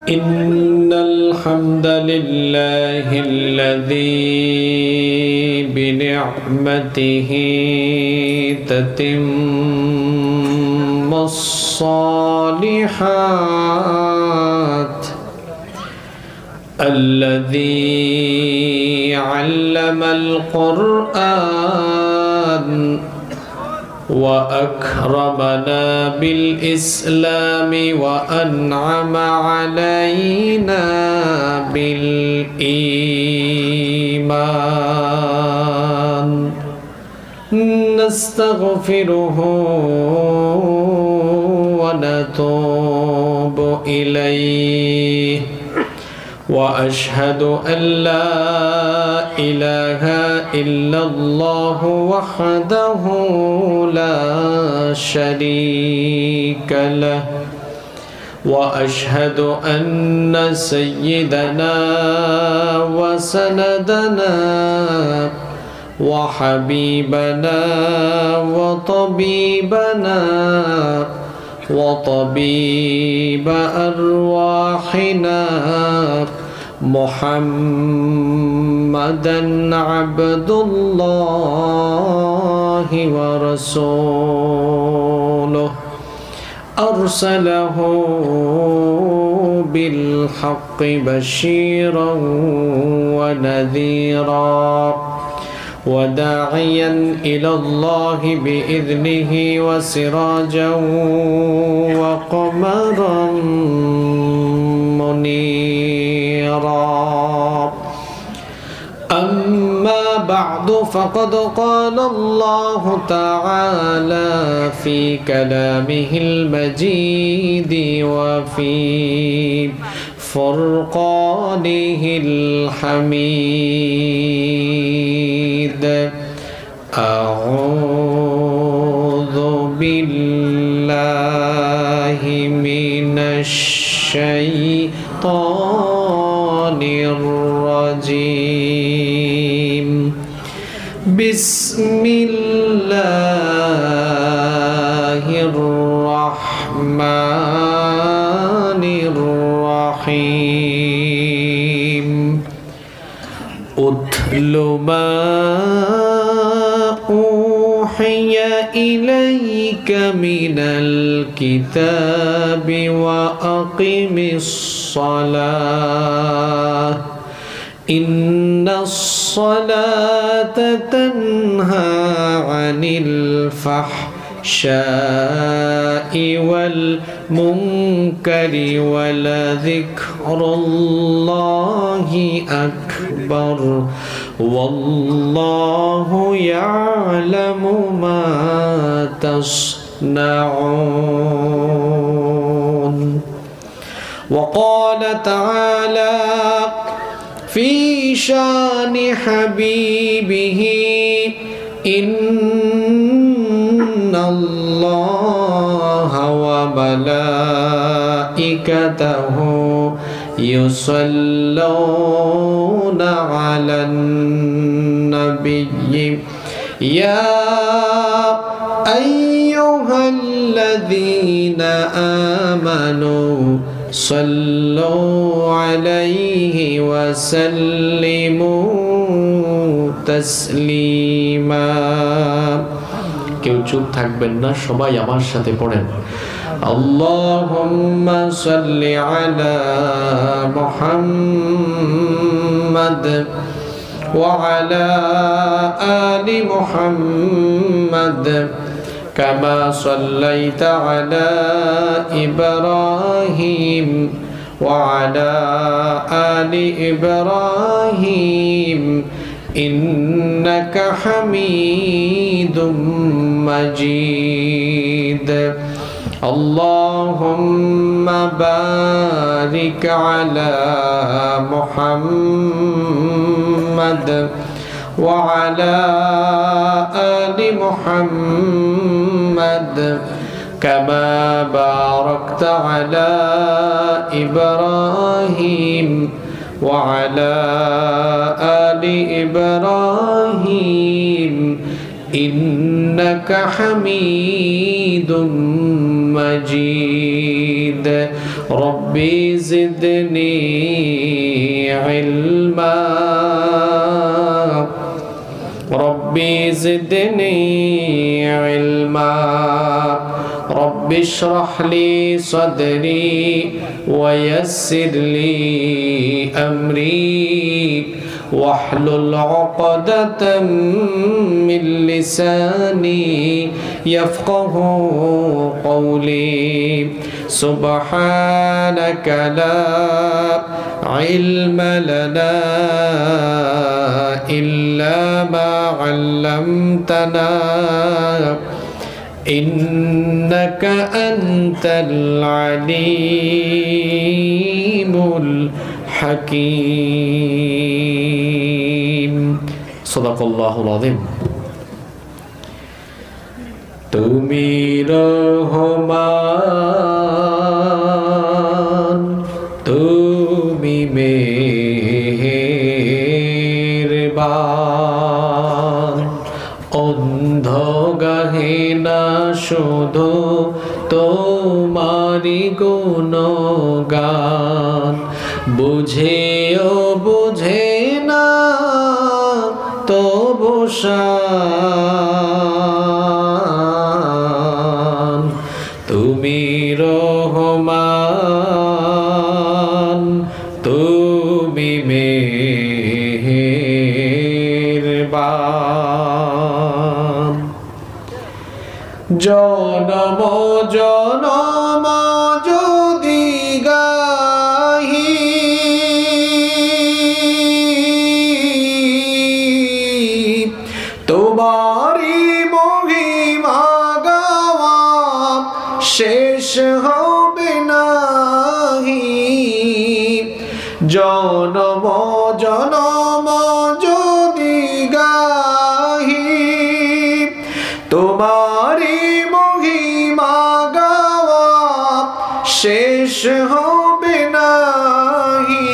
إن الحمد لله الذي بنعمته تتم الصالحات الذي علم القرآن وأكرمنا بالإسلام وأنعم علينا بالإيمان نستغفره ونتوب إليه وأشهد أن لا إله إلا الله وحده لا شريك له وأشهد أن سيدنا وسندنا وحبيبنا وطبيب أرواحنا محمدًا عبد الله ورسوله أرسله بالحق بشيرًا ونذيرًا وداعيا إلى الله بإذنه وسراجا وقمرا منيرا أما بعد فقد قال الله تعالى في كلامه المجيد وفي فرقانه الحميد أعوذ بالله من الشيطان الرجيم بسم الله الرحمن الرحيم أتل ما أوحي إليك من الكتاب وأقم الصلاة إن الصلاة تنهى عن الفحشاء والمنكر ولذكر الله أكبر والله يعلم ما تصنعون وقال تعالى في شان حبيبه إن الله وملائكته يصلون على النبي يا أيها الذين آمنوا صلوا عليه وسلموا تسليما কেউ চুপ থাকবেন না সবাই আমার সাথে পড়েন اللهم صل على محمد وعلى آل محمد كما صليت على إبراهيم وعلى آل إبراهيم إنك حميد مجيد اللهم بارك على محمد وعلى آل محمد كما باركت على إبراهيم وعلى آل إبراهيم إنك حميد مجيد ربي زدني علما ربي زدني علما رب اشرح لي صدري ويسر لي أمري واحلل عقدة من لساني يفقه قولي سبحانك لا علم لنا إلا ما علمتنا إنك أنت العليم الحكيم صدق الله العظيم তুমি রহমান তুমি মেহেরবান অন্ধ গাহে না শুধু তোমারি গুণগান বুঝেও বুঝে না তবু শান তুমি রহমান তুমি মেহেরবান জনম জনম যদি গাহি তোমারি মহিমা গাওয়া শেষ হবে নাহি জনম জনম যদি গাহি তোমারি মহিমা গাওয়া শেষ হবে নাহি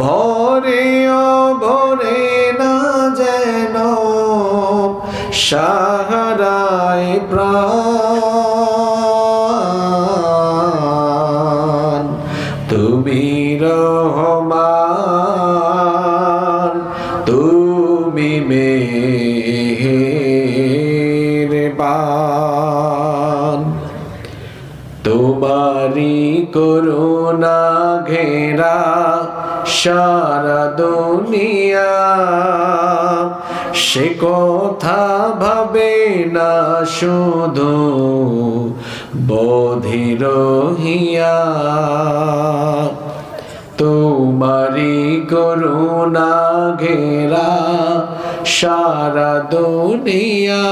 ভরে অভরে না যেন সাহারায় প্রাণ তুমি রহমান তুমি মেহেরবান তোমারি করুণা ঘেরা সারা দুনিয়া সে কথা ভাবে না শুধু বধির হিয়া তোমারি করুণা ঘেরা সারা দুনিয়া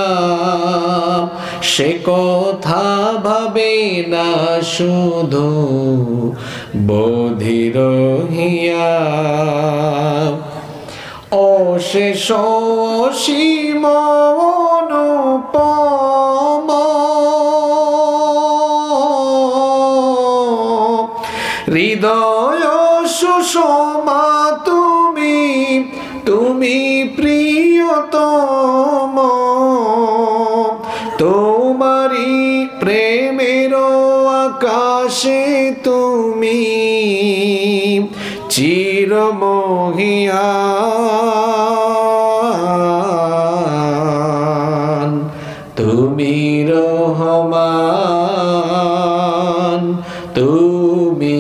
সে কথা ভাবে না শুধু বধির হিয়া অশেষ অসীম অনুপম হৃদয় সুষমা তুমি তুমি প্রিয়তম তোমারি প্রেমের আকাশে তুমি চিরমহিয়ান তুমি রহমান তুমি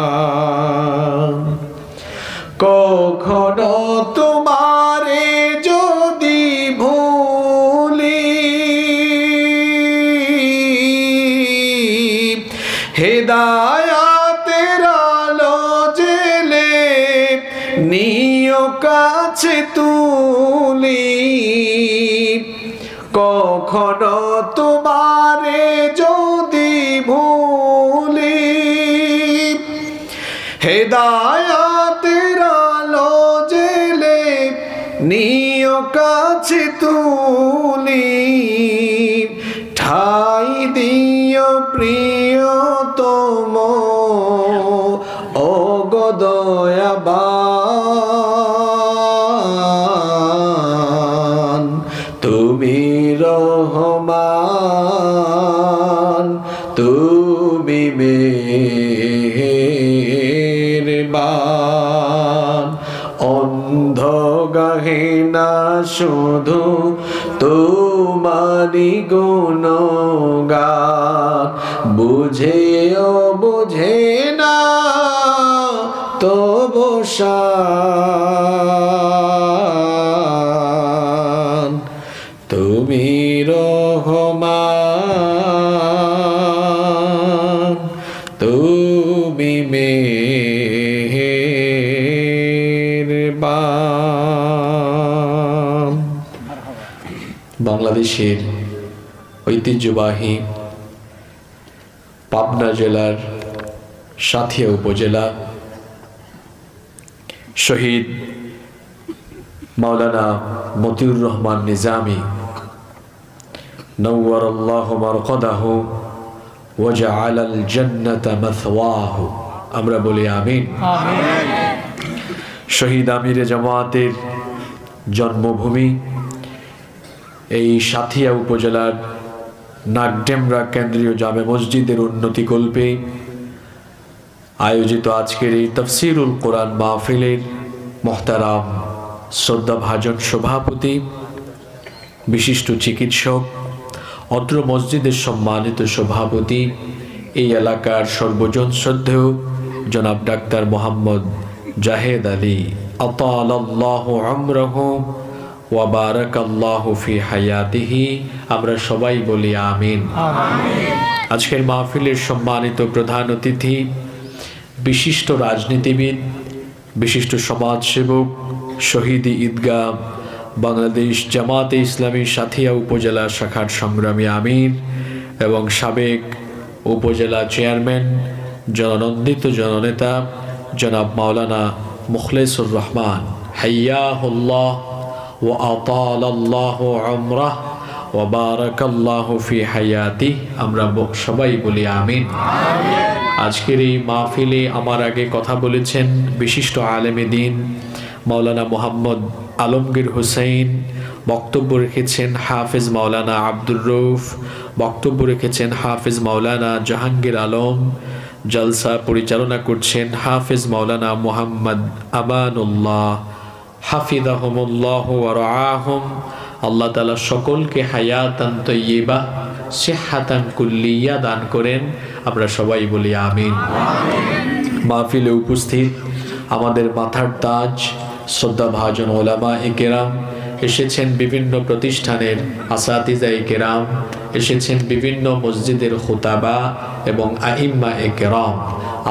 মেহেরবান কখনো তোমারে যদি ভুলি হেদায়াতের আলো জেলে নিয় কাছে তুলি কখনো তোমারে যদি ভুলি হেদায়াতের আলো জেলে নিয় কাছে তুলি ঠাই দিও প্রিয়তম ও গো দয়াবান তুমি রহমান তুমি মেহেরবান। অন্ধ গাহে না শুধু তোমারি গুণগান, বুঝেও বুঝে না তবু শান। তুমি রহমান, তুমি মেহেরবান। বাংলাদেশের ঐতিহ্যবাহী পাবনা জেলার সাথিয়া উপজেলা শহীদ মাওলানা মতিউর রহমান নিজামী নওয়ারাল্লাহু মারকাদাহু ওয়া জাআলাল জান্নাতা মাথওয়াহু, আমরা বলি আমিন। শহীদ আমিরে জামাতের জন্মভূমি এই সাথিয়া উপজেলার নাগডেমরা কেন্দ্রীয় জামে মসজিদের উন্নতিকল্পে আয়োজিত আজকের এই তাফসীরুল কোরআন মাহফিলের মুহতারাম শ্রদ্ধাভাজন সভাপতি, বিশিষ্ট চিকিৎসক, অত্র মসজিদের সম্মানিত সভাপতি, এই এলাকার সর্বজন শ্রদ্ধেয় জনাব ডাক্তার মোহাম্মদ জাহেদ আলী, আতালাল্লাহু আমরাহু ওয়া বারাকাল্লাহু ফি হায়াতিহি, আমরা সবাই বলি আমিন। আজকের মাহফিলের সম্মানিত প্রধান অতিথি, বিশিষ্ট রাজনীতিবিদ, বিশিষ্ট সমাজসেবক, শহীদ ঈদগাহ বাংলাদেশ জামাতে ইসলামী সাথিয়া উপজেলা শাখার সংগ্রামী আমির এবং সাবেক উপজেলা চেয়ারম্যান, জননন্দিত জননেতা জনাব মাওলানা মুখলেসুর রহমান, হাইয়াহুল্লাহ ওয়া আতালাল্লাহু উমরাহ ওয়া বারাকাল্লাহু ফি হায়াতি, আমরা সবাই বলি আমিন। আজকের এই মাহফিলে আমার আগে কথা বলেছেন বিশিষ্ট আলেমে দ্বীন মাওলানা মোহাম্মদ আলমগীর হুসাইন, বক্তব্য রেখেছেন হাফেজ মাওলানা আব্দুর রউফ, বক্তব্য রেখেছেন হাফেজ মাওলানা জাহাঙ্গীর আলম, জলসা পরিচালনা করছেন হাফেজ মাওলানা মুহাম্মদ আমানুল্লাহ হাফিজাহুমুল্লাহ ওয়া রাআহুম। আল্লাহ তাআলা সকলকে হায়াতান তাইয়্যিবা সিহহাতান কুল্লিয়া দান করেন, আমরা সবাই বলি আমিন। মাহফিলে উপস্থিত আমাদের মাথার তাজ শ্রদ্ধাভাজন ওলামায়ে কেরাম, এসেছেন বিভিন্ন প্রতিষ্ঠানের আসাতিজায়ে কেরাম, এসেছেন বিভিন্ন মসজিদের খুতাবা এবং আইম্মায়ে কেরাম,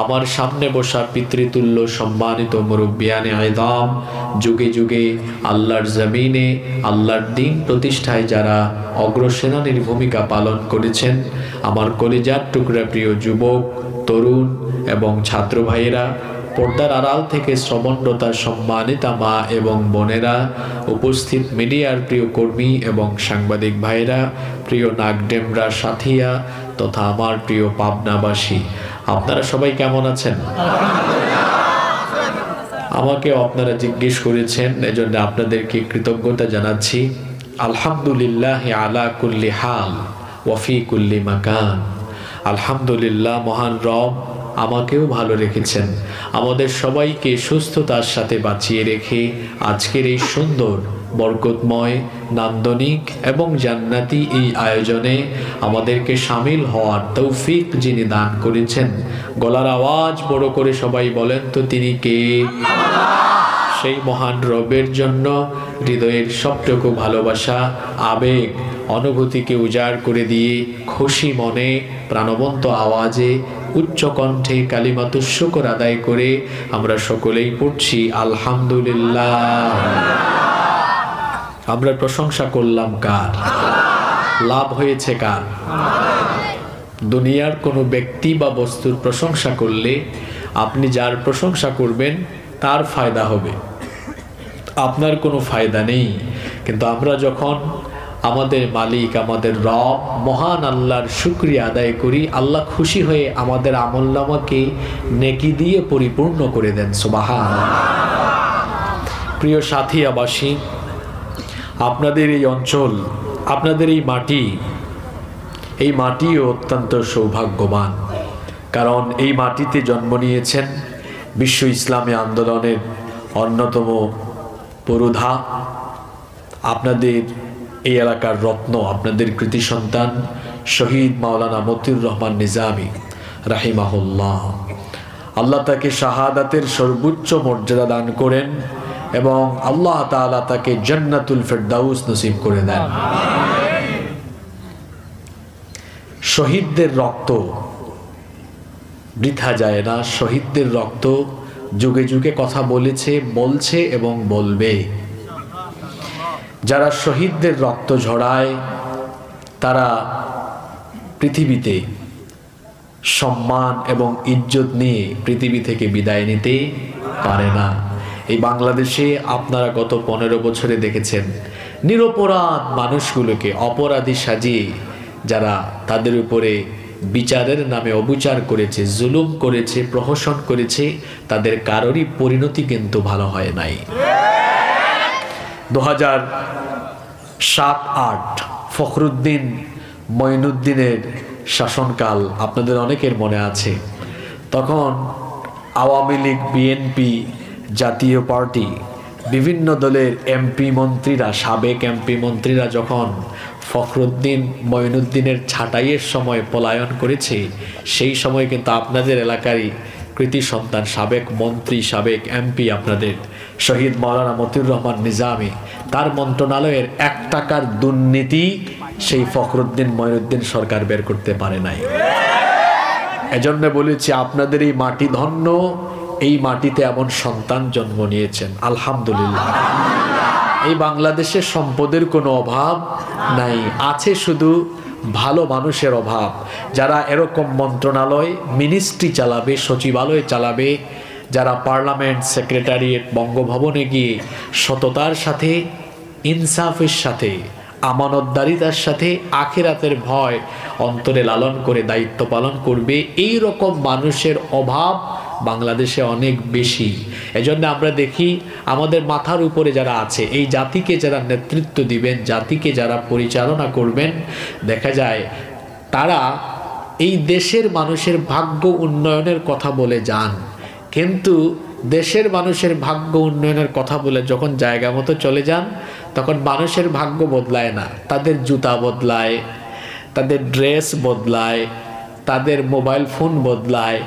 আমার সামনে বসা পিতৃতুল্য সম্মানিত মুরব্বিয়ানে ইযাম, যুগে যুগে আল্লাহর জমিনে আল্লাহর দ্বীন প্রতিষ্ঠায় যারা অগ্রসেনানীর ভূমিকা পালন করেছেন, আমার কলিজার টুকরা প্রিয় যুবক, তরুণ এবং ছাত্র ভাইয়েরা, পর্দার আড়াল থেকে শ্রবণরতা সম্মানিতা মা এবং বোনেরা, উপস্থিত মিডিয়ার প্রিয় কর্মী এবং সাংবাদিক ভাইয়েরা, প্রিয় নাগডেমরা সাথিয়া তথা আমার প্রিয় পাবনাবাসী, আপনারা সবাই কেমন আছেন? আমাকে আপনারা জিজ্ঞেস করেছেন, এজন্য আপনাদেরকে কৃতজ্ঞতা জানাচ্ছি। আলহামদুলিল্লাহ আলা কুল্লি হাল ওয়া ফি কুল্লি মাকান। আলহামদুলিল্লাহ, মহান রব আমাকেও ভালো রেখেছেন, আমাদের সবাইকে সুস্থতার সাথে বাঁচিয়ে রেখে আজকের এই সুন্দর বরকতময় নান্দনিক এবং জান্নাতি এই আয়োজনে আমাদেরকে শামিল হওয়ার তৌফিক যিনি দান করেছেন, গলার আওয়াজ বড় করে সবাই বলেন তো তিনি কে? সেই মহান রবের জন্য হৃদয়ের সবটুকু ভালোবাসা, আবেগ, অনুভূতিকে উজাড় করে দিয়ে খুশি মনে প্রাণবন্ত আওয়াজে উচ্চ কণ্ঠে কালিমাতুশ শুকর আদায় করে আমরা সকলেই পড়ছি আলহামদুলিল্লাহ। আমরা প্রশংসা করলাম কার? লাভ হয়েছে কার? দুনিয়ার কোনো ব্যক্তি বা বস্তুর প্রশংসা করলে আপনি যার প্রশংসা করবেন তার ফায়দা হবে, আপনার কোনো ফায়দা নেই। কিন্তু আমরা যখন আমাদের মালিক, আমাদের রব মহান আল্লাহর শুকরিয়া আদায় করি, আল্লাহ খুশি হয়ে আমাদের আমলনামাকে নেকি দিয়ে পরিপূর্ণ করে দেন। সুবহানাল্লাহ। প্রিয় সাথিয়াবাসী, আপনাদের এই অঞ্চল, আপনাদের এই মাটি, এই মাটিও অত্যন্ত সৌভাগ্যবান, কারণ এই মাটিতে জন্ম নিয়েছেন বিশ্ব ইসলামী আন্দোলনের অন্যতম পুরোধা, আপনাদের এই এলাকার রত্ন, আপনাদের কৃতি সন্তান শহীদ মাওলানা মতিউর রহমান নিজামী রাহিমাহুল্লাহ। আল্লাহ তাকে শাহাদাতের সর্বোচ্চ মর্যাদা দান করেন এবং আল্লাহ তাআলা তাকে জান্নাতুল ফেরদাউস নসিব করে দেন। শহীদদের রক্ত বৃথা যায় না, শহীদদের রক্ত যুগে যুগে কথা বলেছে, বলছে এবং বলবে। যারা শহীদদের রক্ত ঝরায় তারা পৃথিবীতে সম্মান এবং ইজ্জত নিয়ে পৃথিবী থেকে বিদায় নিতে পারে না। এই বাংলাদেশে আপনারা গত 15 বছরে দেখেছেন নিরপরাধ মানুষগুলোকে অপরাধী সাজিয়ে যারা তাদের উপরে বিচারের নামে অবিচার করেছে, জুলুম করেছে, প্রহসন করেছে, তাদের কারোরই পরিণতি কিন্তু ভালো হয় নাই। 2007-08 ফখরুদ্দিন মঈনুদ্দিনের শাসনকাল আপনাদের অনেকের মনে আছে। তখন আওয়ামী লীগ, বিএনপি, জাতীয় পার্টি, বিভিন্ন দলের এমপি মন্ত্রীরা, সাবেক এমপি মন্ত্রীরা যখন ফখরুদ্দিন মঈনুদ্দিনের ছাঁটাইয়ের সময় পলায়ন করেছে, সেই সময় কিন্তু আপনাদের এলাকারই কৃতি সন্তান, সাবেক মন্ত্রী, সাবেক এমপি আপনাদের শহীদ মাওলানা মতিউর রহমান নিজামী, তার মন্ত্রণালয়ের 1 টাকার দুর্নীতি সেই ফখরুদ্দিন মঈনুদ্দিন সরকার বের করতে পারে নাই। এজন্য বলেছি আপনাদের এই মাটি ধন্য, এই মাটিতে এমন সন্তান জন্ম নিয়েছেন, আলহামদুলিল্লাহ। এই বাংলাদেশের সম্পদের কোনো অভাব নাই, আছে শুধু ভালো মানুষের অভাব, যারা এরকম মন্ত্রণালয়, মিনিস্ট্রি চালাবে, সচিবালয় চালাবে, যারা পার্লামেন্ট, সেক্রেটারিয়েট, বঙ্গভবনে গিয়ে সততার সাথে, ইনসাফের সাথে, আমানতদারিতার সাথে আখিরাতের ভয় অন্তরে লালন করে দায়িত্ব পালন করবে, এই রকম মানুষের অভাব বাংলাদেশে অনেক বেশি। এজন্য আমরা দেখি আমাদের মাথার উপরে যারা আছে, এই জাতিকে যারা নেতৃত্ব দিবেন, জাতিকে যারা পরিচালনা করবেন, দেখা যায় তারা এই দেশের মানুষের ভাগ্য উন্নয়নের কথা বলে যান, কিন্তু দেশের মানুষের ভাগ্য উন্নয়নের কথা বলে যখন জায়গা মতো চলে যান, তখন মানুষের ভাগ্য বদলায় না, তাদের জুতা বদলায়, তাদের ড্রেস বদলায়, তাদের মোবাইল ফোন বদলায়,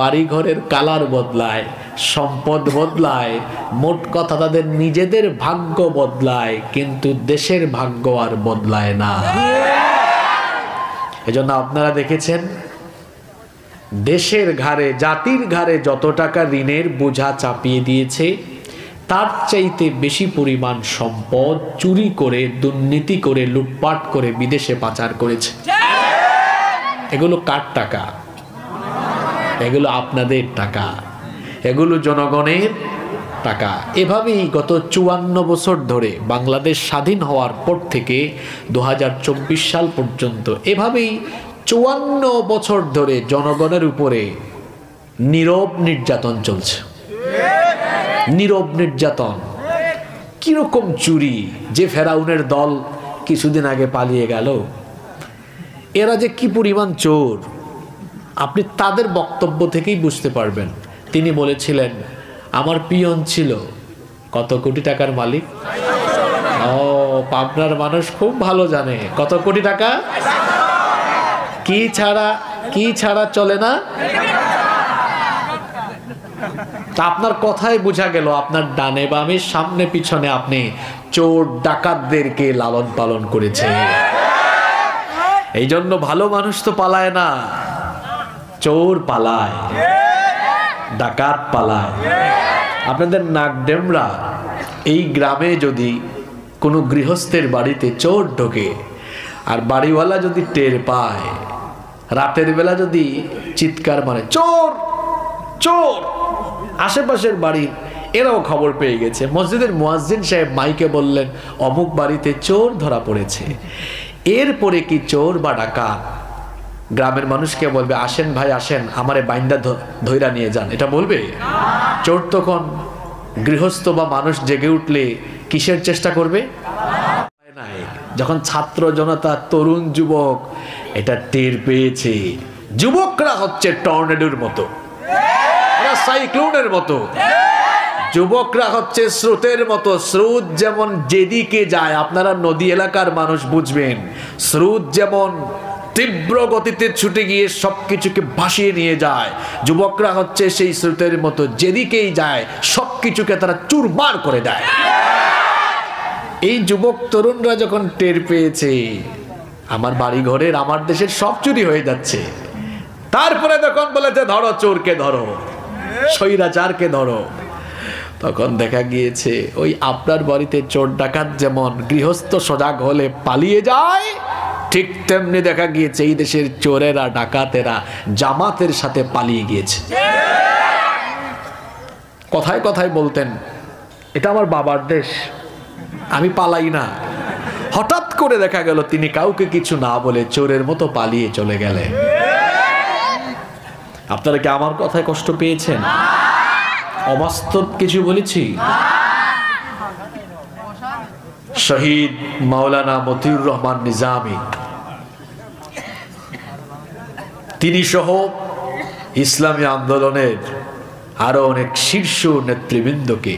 বাড়িঘরের কালার বদলায়, সম্পদ বদলায়, মোট কথা তাদের নিজেদের ভাগ্য বদলায়, কিন্তু দেশের ভাগ্য আর বদলায় না। এজন্য আপনারা দেখেছেন দেশের ঘাড়ে, জাতির ঘাড়ে যত টাকা ঋণের বোঝা চাপিয়ে দিয়েছে, তার চাইতে বেশি পরিমাণ সম্পদ চুরি করে, দুর্নীতি করে, লুটপাট করে বিদেশে পাচার করেছে। এগুলো কার টাকা? এগুলো আপনাদের টাকা, এগুলো জনগণের টাকা। এভাবেই গত 54 বছর ধরে বাংলাদেশ স্বাধীন হওয়ার পর থেকে 2024 সাল পর্যন্ত এভাবেই 54 বছর ধরে জনগণের উপরে নীরব নির্যাতন চলছে। নীরব নির্যাতন, কিরকম চুরি, যে ফেরাউনের দল কিছুদিন আগে পালিয়ে গেল, এরা যে কি পরিমাণ চোর আপনি তাদের বক্তব্য থেকেই বুঝতে পারবেন। তিনি বলেছিলেন আমার পিয়ন ছিল কত কোটি টাকার মালিক। ও, পাবনার মানুষ খুব ভালো জানে কত কোটি টাকা, কি ছাড়া চলে না। তা আপনার কথাই বোঝা গেল আপনার ডানে বামে সামনে পিছনে আপনি চোর ডাকাতদেরকে লালন পালন করেছে। এই জন্য ভালো মানুষ তো পালায় না, চোর পালায়, ডাকাত পালায়। আপনাদের নাগডেমরা এই গ্রামে যদি কোনো গৃহস্থের বাড়িতে চোর ঢোকে আর বাড়িওয়ালা যদি টের পায়, রাতের বেলা যদি চিৎকার মারে চোর চোর, আশেপাশের বাড়ির এরাও খবর পেয়ে গেছে, মসজিদের মুয়াজ্জিন সাহেব মাইকে বললেন অমুক বাড়িতে চোর ধরা পড়েছে, এরপরে কি চোর বা ডাকাত গ্রামের মানুষকে বলবে আসেন ভাই আসেন আমারে বাইন্দা ধইরা নিয়ে যান, এটা বলবে? চোর তখন গৃহস্থ বা মানুষ জেগে উঠলে কিসের চেষ্টা করবে? যখন ছাত্র জনতা, তরুণ যুবক এটা টের পেয়েছে, যুবকরা হচ্ছে টর্নেডোর মতো, ওরা সাইক্লোনের মতো, যুবকরা হচ্ছে স্রোতের মতো। স্রোত যেমন যেদিকে যায়, আপনারা নদী এলাকার মানুষ বুঝবেন, স্রোত যেমন তীব্র গতিতে ছুটে গিয়ে সবকিছুকে ভাসিয়ে নিয়ে যায়, যুবকরা হচ্ছে সেই স্রোতের মতো, যেদিকেই যায় সবকিছুকে তারা চুরমার করে দেয়। এই যুবক তরুণরা যখন টের পেয়েছে আমার বাড়ি ঘরের, আমার দেশের সব চুরি হয়ে যাচ্ছে, তারপরে যখন বলেছে ধরো চোরকে ধরো, স্বৈরাচারকে ধরো, তখন দেখা গিয়েছে ওই আপনার বাড়িতে চোর ডাকাত যেমন গৃহস্থ সজাগ হলে পালিয়ে যায়, ঠিক তেমনি দেখা গিয়েছে এই দেশের চোরেরা ডাকাতেরা জামাতের সাথে পালিয়ে গিয়েছে। কথায় কথায় বলতেন এটা আমার বাবার দেশ, আমি পালাই না। হঠাৎ করে দেখা গেল তিনি কাউকে কিছু না বলে চোরের মতো পালিয়ে চলে গেলেন। আপনারা কি আমার কথায় কষ্ট পেয়েছেন? অবাস্তব কিছু বলেছি? শহীদ মাওলানা মতিউর রহমান নিজামী, তিনি সহ ইসলামী আন্দোলনের আরো অনেক শীর্ষ নেতৃবৃন্দকে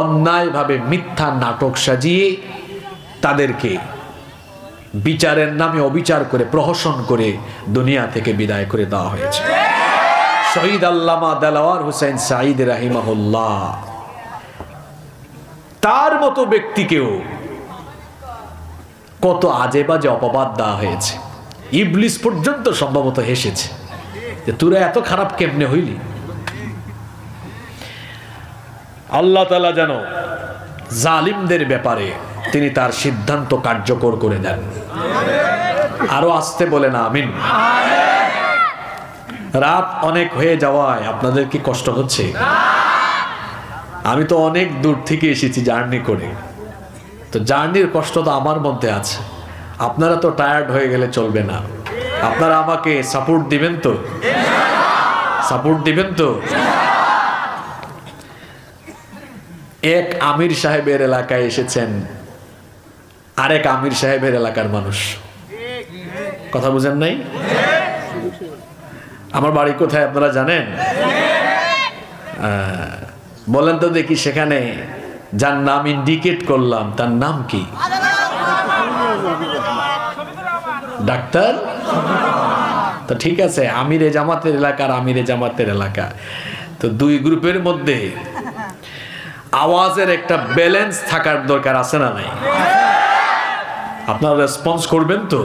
অন্যায়ভাবে মিথ্যা নাটক সাজিয়ে তাদেরকে বিচারের নামে অবিচার করে, প্রহসন করে দুনিয়া থেকে বিদায় করে দেওয়া হয়েছে। শহীদ আল্লামা দেলাওয়ার হোসেন সাঈদ রাহিমাহুল্লাহ, তার মতো ব্যক্তিকেও কত আজে বাজে অপবাদ দেওয়া হয়েছে। ইবলিস পর্যন্ত সম্ভবত হেসেছে যে তোরা এত খারাপ কেমনে হইলি। আল্লাহ তাআলা যেন জালিমদের ব্যাপারে তিনি তার সিদ্ধান্ত কার্যকর করে দেন। আরো আসতে বলেন আমিন। রাত অনেক হয়ে যাওয়ায় আপনাদের কি কষ্ট হচ্ছে? আমি তো অনেক দূর থেকে এসেছি জার্নি করে, তো জার্নির কষ্ট তো আমার মধ্যে আছে। আপনারা তো টায়ার্ড হয়ে গেলে চলবে না, আপনারা আমাকে সাপোর্ট দিবেন তো? সাপোর্ট দিবেন তো? এক আমির সাহেবের এলাকায় এসেছেন আরেক আমির সাহেবের এলাকার মানুষ, কথা বুঝেন নাই? আমার বাড়ি কোথায় আপনারা জানেন? বলেন তো দেখি, সেখানে যার নাম ইন্ডিকেট করলাম তার নাম কি? ডাক্তার? তো ঠিক আছে, আমিরে জামাতের এলাকার আমিরে জামাতের এলাকা, তো দুই গ্রুপের মধ্যে আওয়াজের একটা ব্যালেন্স থাকার দরকার আছে না নাই? আপনারা রেসপন্স করবেন তো?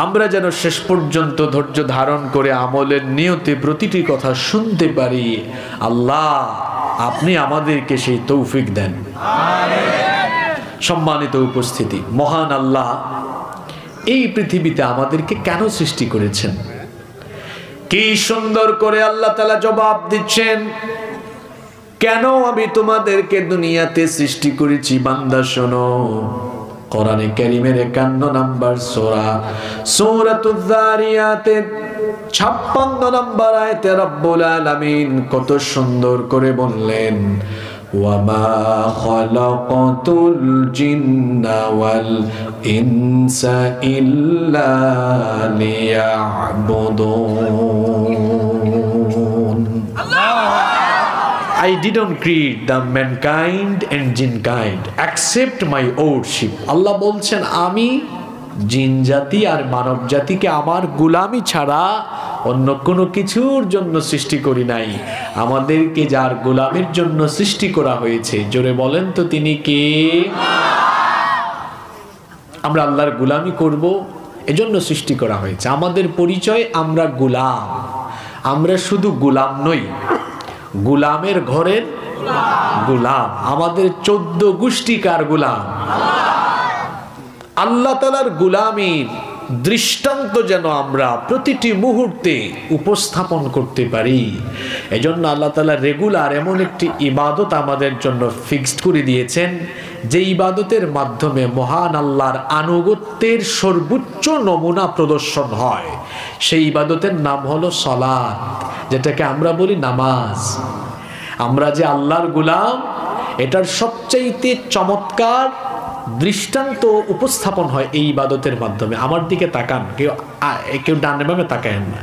আমরা যেন শেষ পর্যন্ত ধৈর্য ধারণ করে আমলের নিয়তে প্রতিটি কথা শুনতে পারি। আল্লাহ আপনি আমাদেরকে সেই তৌফিক দেন। সম্মানিত উপস্থিতি, মহান আল্লাহ এই পৃথিবীতে আমাদেরকে কেন সৃষ্টি করেছেন? কি সুন্দর করে আল্লাহ তাআলা জবাব দিচ্ছেন, কেন আমি তোমাদেরকে দুনিয়াতে সৃষ্টি করেছি বান্দা শোনো। কোরআনে কারীমের 51 নম্বর সূরা সূরাতুয যারিয়াতের 56 নম্বর আয়াতে রব্বুল আলামিন কত সুন্দর করে বললেন, ওয়ামা খালাকাতুল জিন্না ওয়াল ইনসা ইল্লা লিয়াবুদুন। I didn't create the mankind and jinkind except my lordship. আল্লাহ বলছেন আমি জিন জাতি আর মানব জাতিকে আমার গোলামি ছাড়া অন্য কোনো কিছুর জন্য সৃষ্টি করি নাই। আমাদেরকে যার গোলামির জন্য সৃষ্টি করা হয়েছে, জোরে বলেন তো তিনি কে? আমরা আল্লাহর গোলামি করব, এজন্য সৃষ্টি করা হয়েছে। আমাদের পরিচয় আমরা গোলাম। আমরা শুধু গোলাম নই, গোলামের ঘরের গোলাম। আমাদের 14 গোষ্ঠীকার গোলাম। আল্লাহ তাআলার গোলামির দৃষ্টান্ত যেন আমরা প্রতিটি মুহূর্তে উপস্থাপন করতে পারি, এজন্য আল্লাহ তাআলা রেগুলার এমন একটি ইবাদত আমাদের জন্য ফিক্সড করে দিয়েছেন, যে ইবাদতের মাধ্যমে মহান আল্লাহর আনুগত্যের সর্বোচ্চ নমুনা প্রদর্শন হয়। সেই ইবাদতের নাম হলো সালাত, যেটাকে আমরা বলি নামাজ। আমরা যে আল্লাহর গোলাম, এটার সবচাইতে চমৎকার দৃষ্টান্ত উপস্থাপন হয় এই ইবাদতের মাধ্যমে। আমার দিকে তাকান, কেউ ডানে বামে তাকায়েন না।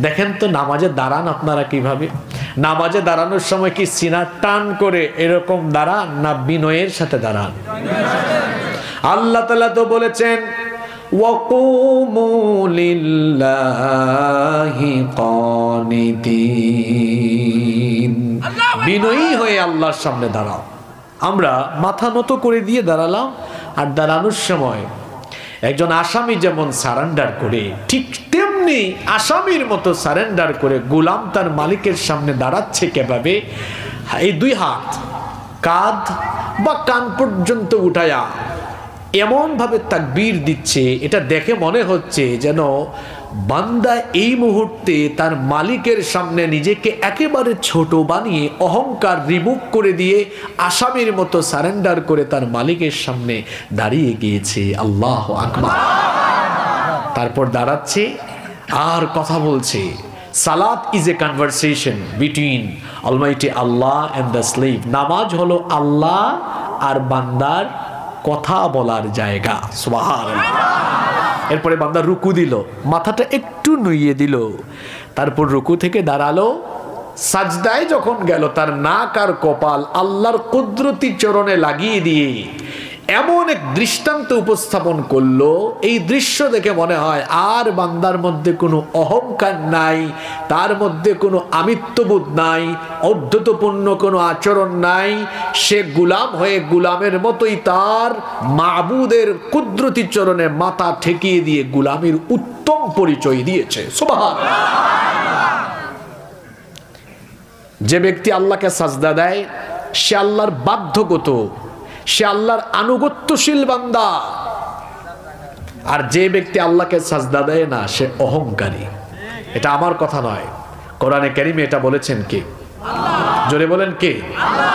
দেখেন তো নামাজে দাঁড়ান আপনারা কিভাবে? নামাজে দাঁড়ানোর সময় কি সিনা টান করে এরকম দাঁড়ান না বিনয়ের সাথে দাঁড়ান? আল্লাহ তাআলা তো বলেছেন ওয়াকুমু লিল্লাহি কানিতিন, বিনয়ী হয়ে আল্লাহর সামনে দাঁড়াও। আমরা মাথা নত করে দিয়ে দাঁড়ালাম, আর দাঁড়ানোর সময় একজন আসামি যেমন সারেন্ডার করে, ঠিক তেমনি আসামির মতো সারেন্ডার করে গোলাম তার মালিকের সামনে দাঁড়াচ্ছে। কিভাবে? এই দুই হাত কাঁধ বা কান পর্যন্ত উঠায়া এমন ভাবে তাকবীর দিচ্ছে, এটা দেখে মনে হচ্ছে যেন বান্দা এই মুহূর্তে তার মালিকের সামনে নিজেকে একেবারে ছোট বানিয়ে অহংকার রিমুভ করে দিয়ে আসামির মতো সারেন্ডার করে তার মালিকের সামনে দাঁড়িয়ে গিয়েছে। আল্লাহু আকবার। তারপর দাঁড়াচ্ছে আর কথা বলছে। সালাত is a conversation between almighty Allah and the slave. নামাজ হলো আল্লাহ আর বান্দার কথা বলার জায়গা। সুবহানাল্লাহ। এরপরে বান্দা রুকু দিল, মাথাটা একটু নুইয়ে দিল, তারপর রুকু থেকে দাঁড়ালো, সাজদায় যখন গেল তার নাক আর কপাল আল্লাহর কুদরতি চরণে লাগিয়ে দিয়ে এমন এক দৃষ্টান্ত উপস্থাপন করলো, এই দৃশ্য দেখে মনে হয় আর বান্দার মধ্যে কোনো অহংকার নাই, তার মধ্যে কোনো আমিত্ববোধ নাই, ঔদ্ধত্যপূর্ণ কোনো আচরণ নাই। সে গোলাম হয়ে গোলামের মতোই তার মাবুদের কুদরতি চরণে মাথা ঠেকিয়ে দিয়ে গোলামের উত্তম পরিচয় দিয়েছে। সুবহানাল্লাহ। যে ব্যক্তি আল্লাহকে সাজদা দেয় সে আল্লাহর বাধ্যগত, সে আল্লাহর আনুগত্যশীল বান্দা। আর যে ব্যক্তি আল্লাহকে সাজদা দেয় না সে অহংকারী। এটা আমার কথা নয়, কোরআনে কারীমে এটা বলেছেন কে? আল্লাহ। জোরে বলেন কে? আল্লাহ।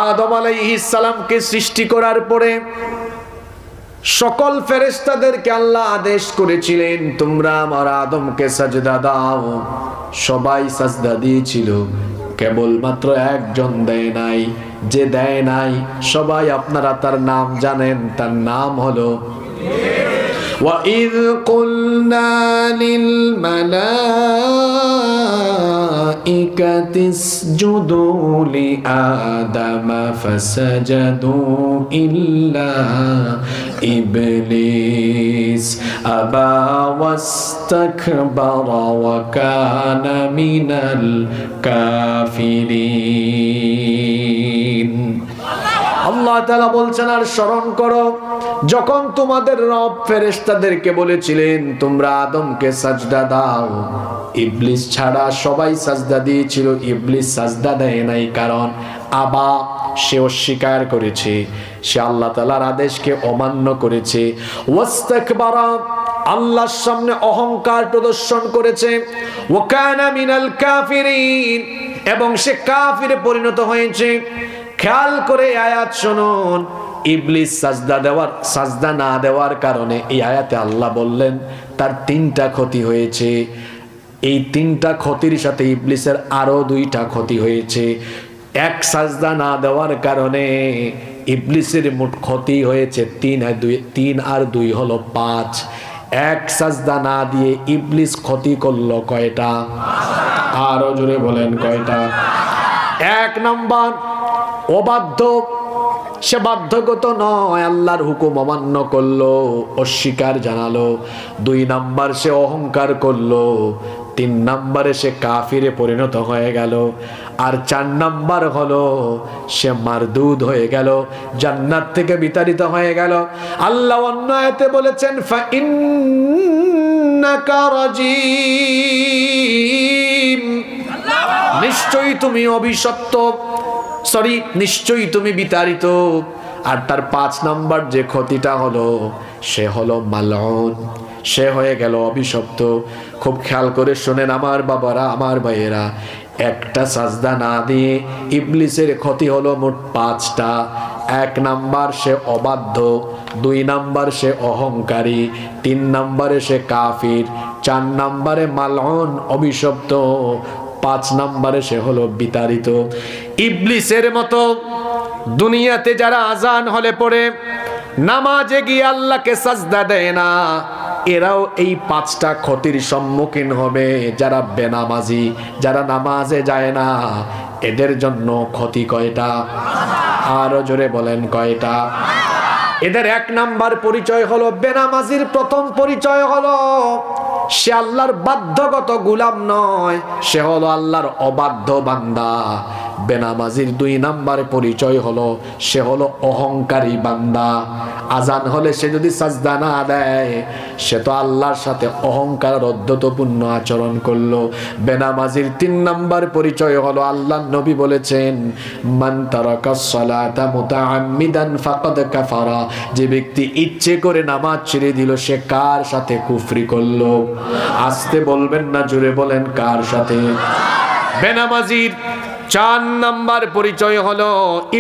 আদম আলাইহিস সালামকে সৃষ্টি করার পরে সকল ফেরেশতাদেরকে আল্লাহ আদেশ করেছিলেন তোমরা আমার আদমকে সাজদা দাও। সবাই সাজদা দিয়েছিল, কেবলমাত্র একজন দেয় নাই। যে দেয় নাই সবাই আপনারা তার নাম জানেন, তার নাম হলো وَإِذْ قُلْنَا لِلْمَلَائِكَةِ اسْجُدُوا لِآدَمَ فَسَجَدُوا إِلَّا إِبْلِيسَ أَبَى وَاسْتَكْبَرَ وَكَانَ مِنَ الْكَافِرِينَ। আল্লাহ তাআলা বলছেন আর স্মরণ করো যখন তোমাদের রব ফেরেশতাদেরকে বলেছিলেন তোমরা আদমকে সাজদা দাও, ইবলিস ছাড়া সবাই সাজদা দিয়েছিল। ইবলিস সাজদা দেয় নাই, কারণ আবা, সে অস্বীকার করেছে, সে আল্লাহ তাআলার আদেশকে অমান্য করেছে। ওয়াস্তাকবারা, আল্লাহর সামনে অহংকার প্রদর্শন করেছে। ওয়া কানা মিনাল কাফিরিন, এবং সে কাফিরে পরিণত হয়েছে। খেয়াল করে আয়াত শুনুন, ইবলিস সাজদা না দেওয়ার কারণে এই আয়াতে আল্লাহ বললেন তার 3টা ক্ষতি হয়েছে। এই 3টা ক্ষতির সাথে ইবলিসের আরো 2টা ক্ষতি হয়েছে। এক সাজদা না দেওয়ার কারণে ইবলিসের মোট ক্ষতি হয়েছে 3 আর 2 হলো 5। এক সাজদা না দিয়ে ইবলিস ক্ষতি করলো কয়টা? আরো জোরে বলেন কয়টা? 1 নাম্বার অবাধ্য, সে বাধ্যগত নয়, আল্লাহর হুকুম অমান্য করলো, অস্বীকার জানালো। 2 নাম্বার সে অহংকার করলো। 3 নাম্বারে সে কাফিরে পরিণত হয়ে গেল। আর 4 নাম্বার হলো সে মারদুদ হয়ে গেল, জান্নাত থেকে বিতাড়িত হয়ে গেল। আল্লাহ অন্য আয়াতে বলেছেন ফাইন্নাকা রাজিম, নিশ্চয়ই তুমি অভিশপ্ত, নিশ্চয়ই তুমি বিতাড়িত। আর তার 5 নাম্বার যে ক্ষতিটা হলো সে হলো মালউন, সে হয়ে গেল অভিশপ্ত। খুব খেয়াল করে শোনেন আমার বাবারা, আমার ভাইয়েরা, একটা সাজদা না দিয়ে ইবলিসের ক্ষতি হলো মোট 5টা। 1 নাম্বার সে অবাধ্য, 2 নাম্বার সে অহংকারী, 3 নাম্বারে সে কাফির, 4 নাম্বারে মালউন অভিশপ্ত, 5 নাম্বারে সে হলো বিতাড়িত। ইবলিসের মতো দুনিয়াতে যারা আজান হলে পড়ে নামাজে গিয়ে আল্লাহকে সাজদা দেয় না, এরাও এই 5টা ক্ষতির সম্মুখীন হবে। যারা বেনামাজি, যারা নামাজে যায় না, এদের জন্য ক্ষতি কয়টা? আরো জোরে বলেন কয়টা? এদের 1 নাম্বার পরিচয় হলো, বেনামাজির প্রথম পরিচয় হলো সে আল্লাহর বাধ্যগত গোলাম নয়, সে হলো আল্লাহর অবাধ্য বান্দা। বেনামাজির 2 নাম্বার পরিচয় হলো সে হলো অহংকারী বান্দা। আজান হলে সে যদি সাজদা না দেয়, সে তো আল্লাহর সাথে অহংকার অধ্যতপূর্ণ আচরণ করলো। বেনামাজির 3 নাম্বার পরিচয় হলো, আল্লাহর নবী বলেছেন, মান তারাকাস সালাতা মুতাআম্মিদান ফাকাদ কাফারা, যে ব্যক্তি ইচ্ছে করে নামাজ ছেড়ে দিল সে কার সাথে কুফরি করলো? আস্তে বলবেন না, জোরে বলেন কার সাথে? বেনামাজির 4 নাম্বার পরিচয় হলো,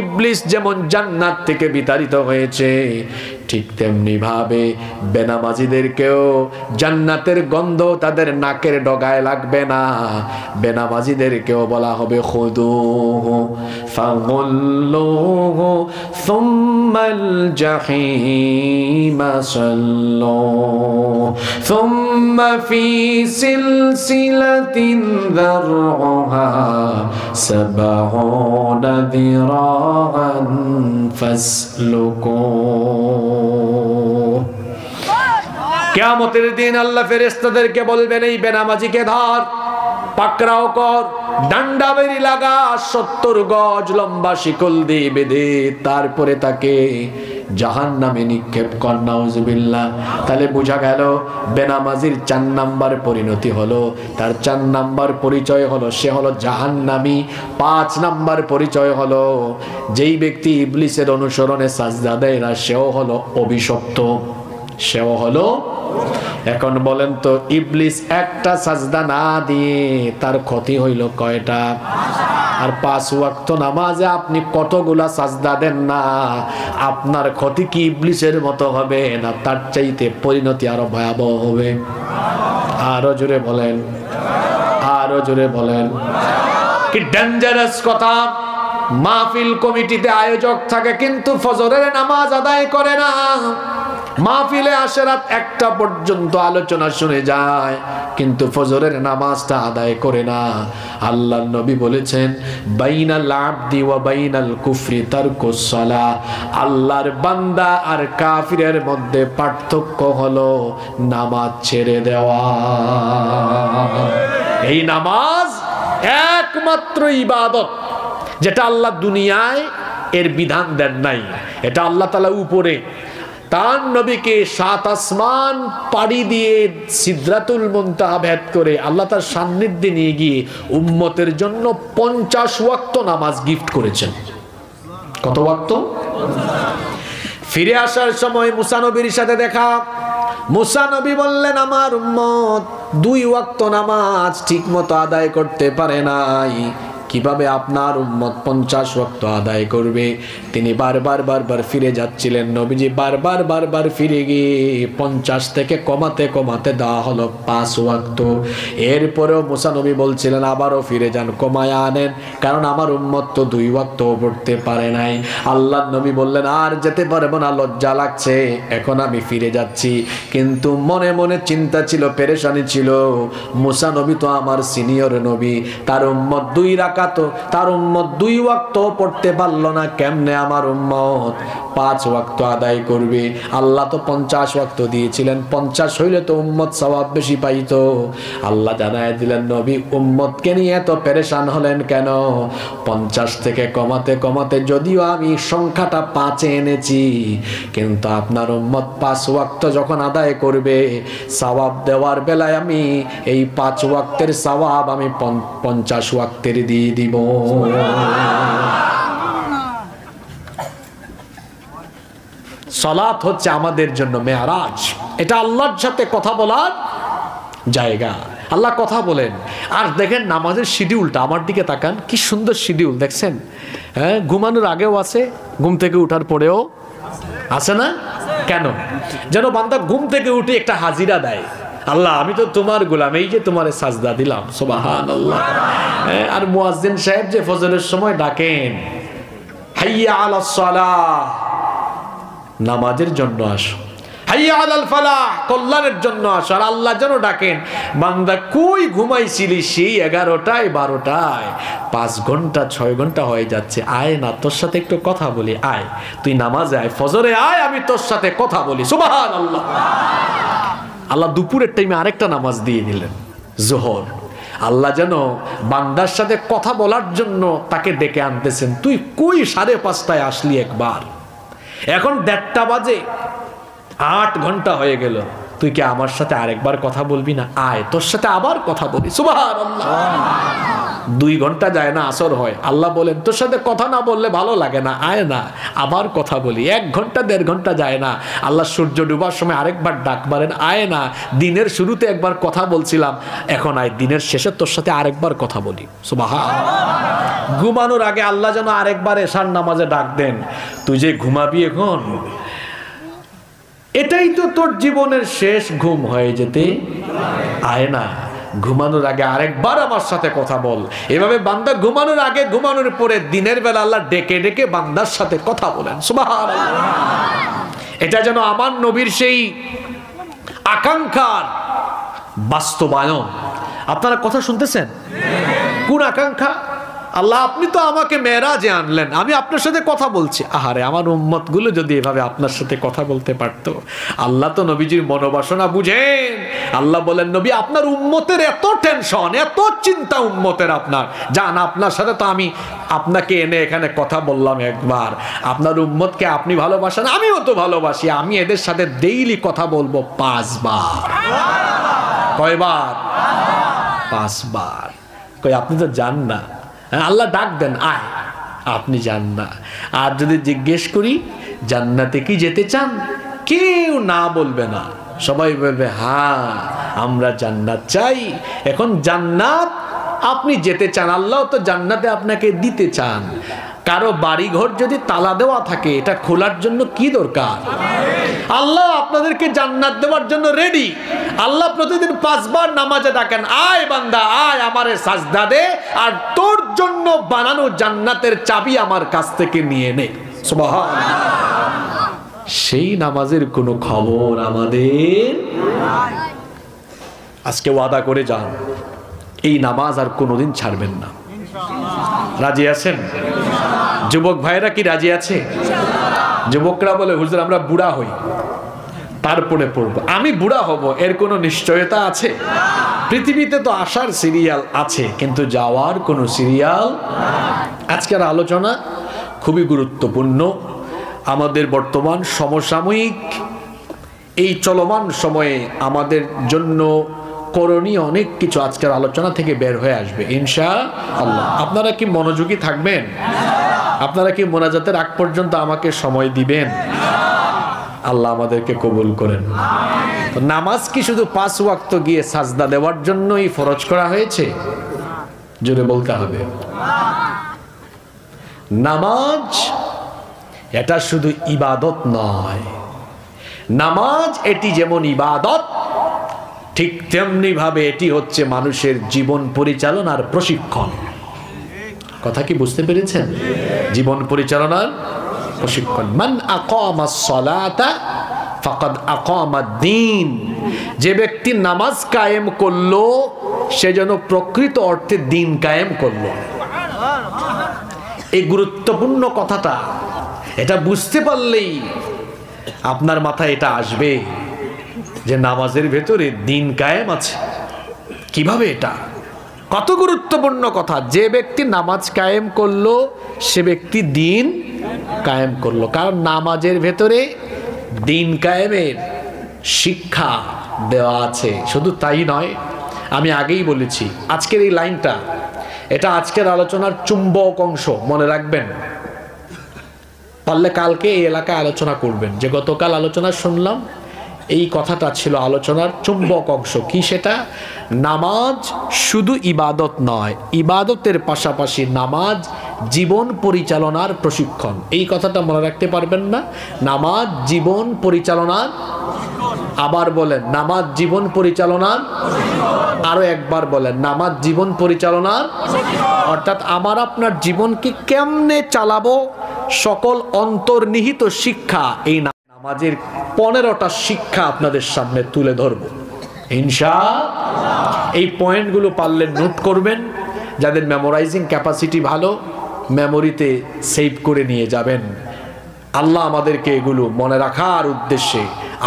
ইবলিস যেমন জান্নাত থেকে বিতাড়িত হয়েছে, ঠিক তেমনি ভাবে বেনামাজিদেরকেও জান্নাতের গন্ধ তাদের নাকের ডগায় লাগবে না। বেনামাজিদেরকেও বলা হবে খুদুহু ফাগুল্লুহু সুম্মাল জাহিমা সাল্লু সুম্মা ফি সিলসিলাতিন যারউহা সাবউনা যিরাআন ফাসলুকু। কিয়ামতের দিন আল্লাহ ফেরেশতাদেরকে বলবেন, এই বেনামাজিকে ধর, পাকড়াও কর, ডান্ডা বেরি লাগা, 70 গজ লম্বা শিকল দিয়ে বেঁধে তারপরে তাকে জাহান্নামে নিক্ষেপ কর। নাউজুবিল্লাহ। তাহলে বোঝা গেল বেনামাজির 4 নাম্বার পরিণতি হলো, তার 4 নাম্বার পরিচয় হলো সে হলো জাহান্নামী। 5 নাম্বার পরিচয় হলো, যেই ব্যক্তি ইবলিসের অনুসরণে সাজদা দেয় না, সেও হলো অভিশপ্ত, সেও হলো। এখন বলেন তো, ইবলিস একটা সাজদা না দিয়ে তার ক্ষতি হইল কয়টা? আর 5 ওয়াক্ত নামাজে আপনি কতগুলা সাজদা দেন না, আপনার ক্ষতি কি ইবলিসের মতো হবে না তার চাইতে পরিণতি আরো ভয়াবহ হবে? আরো জোরে বলেন, আরো জোরে বলেন। কি ডেঞ্জারাস কথা! মাহফিল কমিটিতে আয়োজক থাকে কিন্তু ফজরের নামাজ আদায় করে না, মাহফিলে আসে রাত 1টা পর্যন্ত আলোচনা শুনে যায় কিন্তু ফজরের নামাজটা আদায় করে না। আল্লাহর নবী বলেছেন, বাইনাল আবদি ওয়া বাইনাল কুফরি তারকুস সালাহ, আল্লাহর বান্দা আর কাফিরের মধ্যে পার্থক্য হলো নামাজ ছেড়ে দেওয়া। এই নামাজ একমাত্র ইবাদত যেটা আল্লাহ দুনিয়ায় এর বিধান দেন নাই, এটা আল্লাহ তাআলা উপরে তার নবীকে 7 আসমান পাড়ি দিয়ে সিদরাতুল মুনতাহা ভেদ করে আল্লাহ তার সান্নিধ্যে নিয়ে গিয়ে উম্মতের জন্য 50 ওয়াক্ত নামাজ গিফট করেছেন। কত ওয়াক্ত? ফিরে আসার সময় মুসা নবীর সাথে দেখা, মুসা নবী বললেন, আমার উম্মত 2 ওয়াক্ত নামাজ ঠিকমতো আদায় করতে পারে নাই, কিভাবে আপনার উম্মত 50 ওয়াক্ত আদায় করবে? তিনি বারবার ফিরে যাচ্ছিলেন। নবীজি বারবার ফিরে গিয়ে 50 থেকে কমাতে দেওয়া হলো 5 ওয়াক্ত। এরপরেও মুসা নবী বলছিলেন, আবারও ফিরে যান, কমায়া আনেন, কারণ আমার উম্মত তো 2 ওয়াক্ত পড়তে পারে নাই। আল্লাহর নবী বললেন, আর যেতে পারবো না, লজ্জা লাগছে, এখন আমি ফিরে যাচ্ছি। কিন্তু মনে মনে চিন্তা ছিল, পেরেশানি ছিল, মুসা নবী তো আমার সিনিয়র নবী, তার উম্মত 2 রাকাত, তার উম্মত 2 ওয়াক্ত পড়তে পারলো না, কেমনে আমার উম্মত 5 ওয়াক্ত আদায় করবে? আল্লাহ তো 50 ওয়াক্ত দিয়েছিলেন, 50 হইলে তো উম্মত সওয়াব বেশি পাইতো। আল্লাহ জানায় দিলেন, নবী উম্মতকে নিয়ে এত পেরেশান হলেন কেন? 50 থেকে কমাতে যদিও আমি সংখ্যাটা 5 এনেছি, কিন্তু আপনার উম্মত 5 ওয়াক্ত যখন আদায় করবে, সওয়াব দেওয়ার বেলায় আমি এই 5 ওয়াক্তের সওয়াব আমি 50 ওয়াক্তের দিয়ে দিব। সালাত হচ্ছে আমাদের জন্য মেরাজ, এটা আল্লাহর সাথে কথা বলার জায়গা। আল্লাহ কথা বলেন। আর দেখেন নামাজের শিডিউলটা, আমার দিকে তাকান, কি সুন্দর শিডিউল দেখছেন। হ্যাঁ, ঘুমানোর আগেও আছে, ঘুম থেকে উঠার পরেও আছে না? কেন? যেন বান্দা ঘুম থেকে উঠে একটা হাজিরা দেয়, আল্লাহ আমি তো তোমার গোলাম, এই যে তোমারে সাজদা দিলাম, সুবহানাল্লাহ। আর মুয়াজ্জিন সাহেব যে ফজরের সময় ডাকেন, হাইয়া আলাস সালাহ, নামাজের জন্য আসো। হাইয়া আলাল ফালাহ, কল্যাণের জন্য আসো। আর আল্লাহ যেন ডাকেন, বান্দা কই ঘুমাইছিলি সেই 11টায় 12টায়, 5 ঘন্টা 6 ঘন্টা হয়ে যাচ্ছে, আয় না তোর সাথে একটু কথা বলি, আয় তুই নামাজে আয়, ফজরে আয়, আমি তোর সাথে কথা বলি। সুবহানাল্লাহ। আল্লাহ দুপুরের টাইমে আরেকটা নামাজ দিয়ে দিলেন, যোহর। আল্লাহ যেন বান্দার সাথে কথা বলার জন্য তাকে ডেকে আনতেছেন, তুই কই 5:30টায় আসলি একবার, এখন 1:30 বাজে, 8 ঘন্টা হয়ে গেল, তুই কি আমার সাথে আরেকবার কথা বলবি না, আয় তোর সাথে আবার কথা বলি। সুবহানাল্লাহ। 2 ঘন্টা যায় না, আসর হয়, আল্লাহ বলেন তোর সাথে কথা না বললে ভালো লাগে না, আয় না আবার কথা বলি। 1 ঘন্টা 1.5 ঘন্টা যায় না, আল্লাহ সূর্য ডুবার সময় আরেকবার ডাক মারেন, আয় না দিনের শুরুতে একবার কথা বলছিলাম, এখন আয় দিনের শেষে তোর সাথে আরেকবার কথা বলি। সুবহানাল্লাহ। ঘুমানোর আগে আল্লাহ যেন আরেকবার এশার নামাজে ডাক দেন, তুই যে ঘুমাবি এখন, এটাই তো তোর জীবনের শেষ ঘুম হয়ে যেতে, আয় না ঘুমানোর আগে আরেকবার আমার সাথে কথা বল। এভাবে বান্দা ঘুমানোর আগে ঘুমানোর পরে দিনের বেলা আল্লাহ ডেকে ডেকে বান্দার সাথে কথা বলেন। সুবহানাল্লাহ। এটা যেন আমার নবীর সেই আকাঙ্ক্ষার বাস্তবায়ন। আপনারা কথা শুনতেছেন? কোন আকাঙ্ক্ষা? আল্লাহ আপনি তো আমাকে মেরাজে আনলেন, আমি আপনার সাথে কথা বলছি, আহারে আমার উম্মত গুলো যদি এভাবে আপনার সাথে কথা বলতে পারতো। আল্লাহ তো নবীজির মনোবাসনা বুঝেন। আল্লাহ বলেন, নবী আপনার উম্মতের এত টেনশন, এত চিন্তা উম্মতের, আপনার জান আপনার সাথে তো আমি আপনাকে এনে এখানে কথা বললাম একবার, আপনার উম্মতকে আপনি ভালোবাসেন, আমিও তো ভালোবাসি, আমি এদের সাথে ডেইলি কথা বলবো 5 বার। কয়বার? 5 বার। কই আপনি তো জান না। আল্লাহ ডাক দেন, আয়, আপনি যান না। আর যদি জিজ্ঞেস করি জান্নাতে কি যেতে চান, কেউ না বলবে না, সবাই বলবে হ্যাঁ আমরা জান্নাত চাই। এখন জান্নাত আপনি যেতে চান, আল্লাহ তো জান্নাতে আপনাকে দিতে চান। কারো বাড়িঘর যদি তালা দেওয়া থাকে, এটা খোলার জন্য কি দরকার? আল্লাহ আপনাদেরকে জান্নাত দেওয়ার জন্য রেডি। আল্লাহ প্রতিদিন 5 বার নামাজে ডাকেন, আয় বান্দা আয় আমারে সাজদা দে, আর তোর জন্য বানানো জান্নাতের চাবি আমার কাছ থেকে নিয়ে নে। সুবহানাল্লাহ। সেই নামাজের কোনো খবর আমাদের। আজকে ওয়াদা করে যান, এই নামাজ আর কোনোদিন ছাড়বেন না। রাজি আছেন? যুবক ভাইরা কি রাজি আছে? যুবকরা বলে, হুজুর আমরা বুড়া হই তারপরে পড়বো। আমি বুড়া হব এর কোনো নিশ্চয়তা আছে? পৃথিবীতে তো আসার সিরিয়াল আছে, কিন্তু যাওয়ার কোনো সিরিয়াল। আজকের আলোচনা খুবই গুরুত্বপূর্ণ। আমাদের বর্তমান সমসাময়িক এই চলমান সময়ে আমাদের জন্য করণীয় অনেক কিছু আজকের আলোচনা থেকে বের হয়ে আসবে ইনশাআল্লাহ। আপনারা কি মনোযোগী থাকবেন? আপনারা কি মোনাজাতের আগ পর্যন্ত আমাকে সময় দিবেন? আল্লাহ আমাদেরকে কবুল করেন। তো নামাজ কি শুধু 5 ওয়াক্ত গিয়ে সাজদা দেওয়ার জন্যই ফরজ করা হয়েছে? জোরে বলতে হবে। নামাজ এটা শুধু ইবাদত নয়। নামাজ এটি যেমন ইবাদত, ঠিক তেমনি ভাবে এটি হচ্ছে মানুষের জীবন পরিচালনার প্রশিক্ষণ। কথা কি বুঝতে পেরেছেন? জীবন পরিচালনার প্রশিক্ষণ। মান আকামাস সালাতা ফাকাদ আকামাদ-দ্বীন। যে ব্যক্তি নামাজ কায়েম করলো, সে যেন প্রকৃত অর্থে দ্বীন কায়েম করলো। এই গুরুত্বপূর্ণ কথাটা, এটা বুঝতে পারলেই আপনার মাথায় এটা আসবে যে নামাজের ভেতরে দ্বীন কায়েম আছে। কিভাবে? এটা কত গুরুত্বপূর্ণ কথা। যে ব্যক্তি নামাজ কায়েম করলো, সে ব্যক্তি দ্বীন কায়েম করলো। কারণ নামাজের ভেতরে দ্বীন কায়েমের শিক্ষা দেওয়া আছে। শুধু তাই নয়, আমি আগেই বলেছি, আজকের এই লাইনটা, এটা আজকের আলোচনার চুম্বক অংশ, মনে রাখবেন। পারলে কালকে এই এলাকায় আলোচনা করবেন যে গতকাল আলোচনা শুনলাম, এই কথাটা ছিল আলোচনার চুম্বক অংশ। কি সেটা? নামাজ শুধু ইবাদত নয়, ইবাদতের পাশাপাশি নামাজ জীবন পরিচালনার প্রশিক্ষণ। এই কথাটা মনে রাখতে পারবেন না? নামাজ জীবন পরিচালনার আবার বলেন নামাজ জীবন পরিচালনার, আরো একবার বলেন নামাজ জীবন পরিচালনার। অর্থাৎ আমার আপনার জীবনকে কেমনে চালাবো, সকল অন্তর্নিহিত শিক্ষা এই নামাজের 15টা শিক্ষা আপনাদের সামনে তুলে ধরবো ইনশাআল্লাহ। এই পয়েন্টগুলো পারলে নোট করবেন, যাদের মেমোরাইজিং ক্যাপাসিটি ভালো মেমোরিতে সেভ করে নিয়ে যাবেন। আল্লাহ আমাদেরকে এগুলো মনে রাখার উদ্দেশ্যে,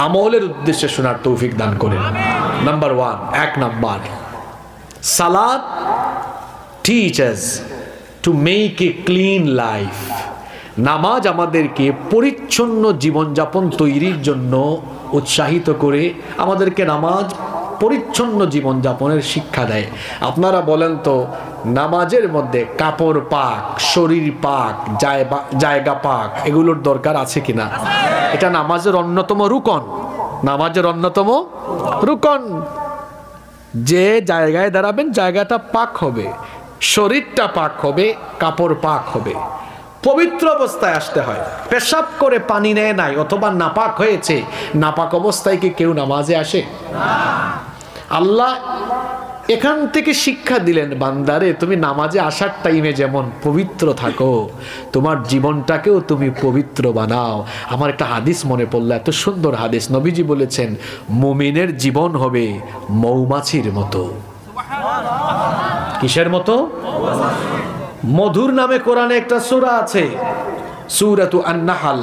আমলের উদ্দেশ্যে শোনার তৌফিক দান করেন। নাম্বার 1, 1 নাম্বার, সালাত teachers to make a clean life. নামাজ আমাদেরকে পরিচ্ছন্ন জীবনযাপন তৈরির জন্য উৎসাহিত করে, আমাদেরকে নামাজ পরিচ্ছন্ন জীবনযাপনের শিক্ষা দেয়। আপনারা বলেন তো, নামাজের মধ্যে কাপড় পাক, শরীর পাক, জায়গা পাক, এগুলোর দরকার আছে কিনা? এটা নামাজের অন্যতম রুকন, নামাজের অন্যতম রুকন। যে জায়গায় দাঁড়াবেন জায়গাটা পাক হবে, শরীরটা পাক হবে, কাপড় পাক হবে, পবিত্র অবস্থায় আসতে হয়। পেশাব করে পানি নেয় নাই অথবা নাপাক হয়েছে, নাপাক অবস্থায় কি কেউ নামাজে আসে? আল্লাহ এখান থেকে শিক্ষা দিলেন, বান্দারে তুমি নামাজে আসার টাইমে যেমন পবিত্র থাকো, তোমার জীবনটাকেও তুমি পবিত্র বানাও। আমার একটা হাদিস মনে পড়লো, এত সুন্দর হাদিস। নবীজি বলেছেন মুমিনের জীবন হবে মৌমাছির মতো। কিসের মতো? মধুর নামে কোরআনে একটা সূরা আছে, সূরাতু আন-নাহল,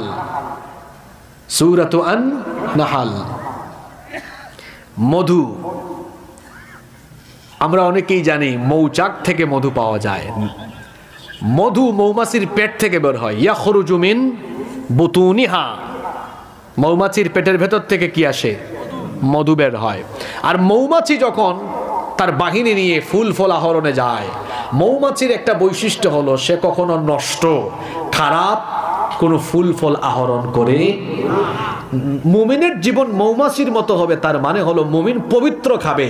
সূরাতু আন-নাহল। মধু আমরা অনেকেই জানি মৌচাক থেকে মধু পাওয়া যায়। মধু মৌমাছির পেট থেকে বের হয়, ইয়াখরুজু মিন বুতুনিহা। মৌমাছির পেটের ভেতর থেকে কি আসে? মধু বের হয়। আর মৌমাছি যখন তার বাহিনী নিয়ে ফুল ফল আহরণে যায়, মৌমাছির একটা বৈশিষ্ট্য হলো সে কখনো নষ্ট খারাপ কোনো ফুল ফল আহরণ করে। মুমিনের জীবন মৌমাছির মতো হবে, তার মানে হলো মুমিন পবিত্র খাবে,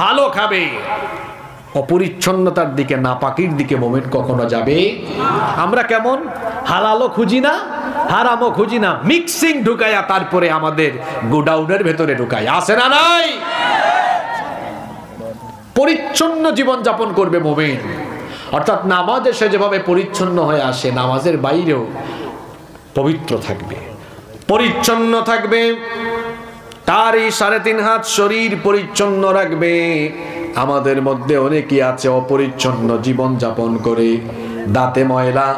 ভালো খাবে, অপরিচ্ছন্নতার দিকে, নাপাকির দিকে মুমিন কখনো যাবে। আমরা কেমন হালালও খুঁজি না, হারামও খুঁজি না, মিক্সিং ঢুকাইয়া তারপরে আমাদের গোডাউনের ভেতরে ঢুকাই, আছে না নাই? পরিচ্ছন্ন জীবন যাপন করবে মুমিন। অর্থাৎ নামাজে সে যেভাবে পরিচ্ছন্ন হয়ে আসে, নামাজের বাইরেও পবিত্র থাকবে, পরিচ্ছন্ন থাকবে। তার এই 3.5 হাত শরীর পরিচ্ছন্ন রাখবে। আমাদের মধ্যে অনেকেই আছে অপরিচ্ছন্ন জীবন যাপন করে, দাঁতে ময়লা,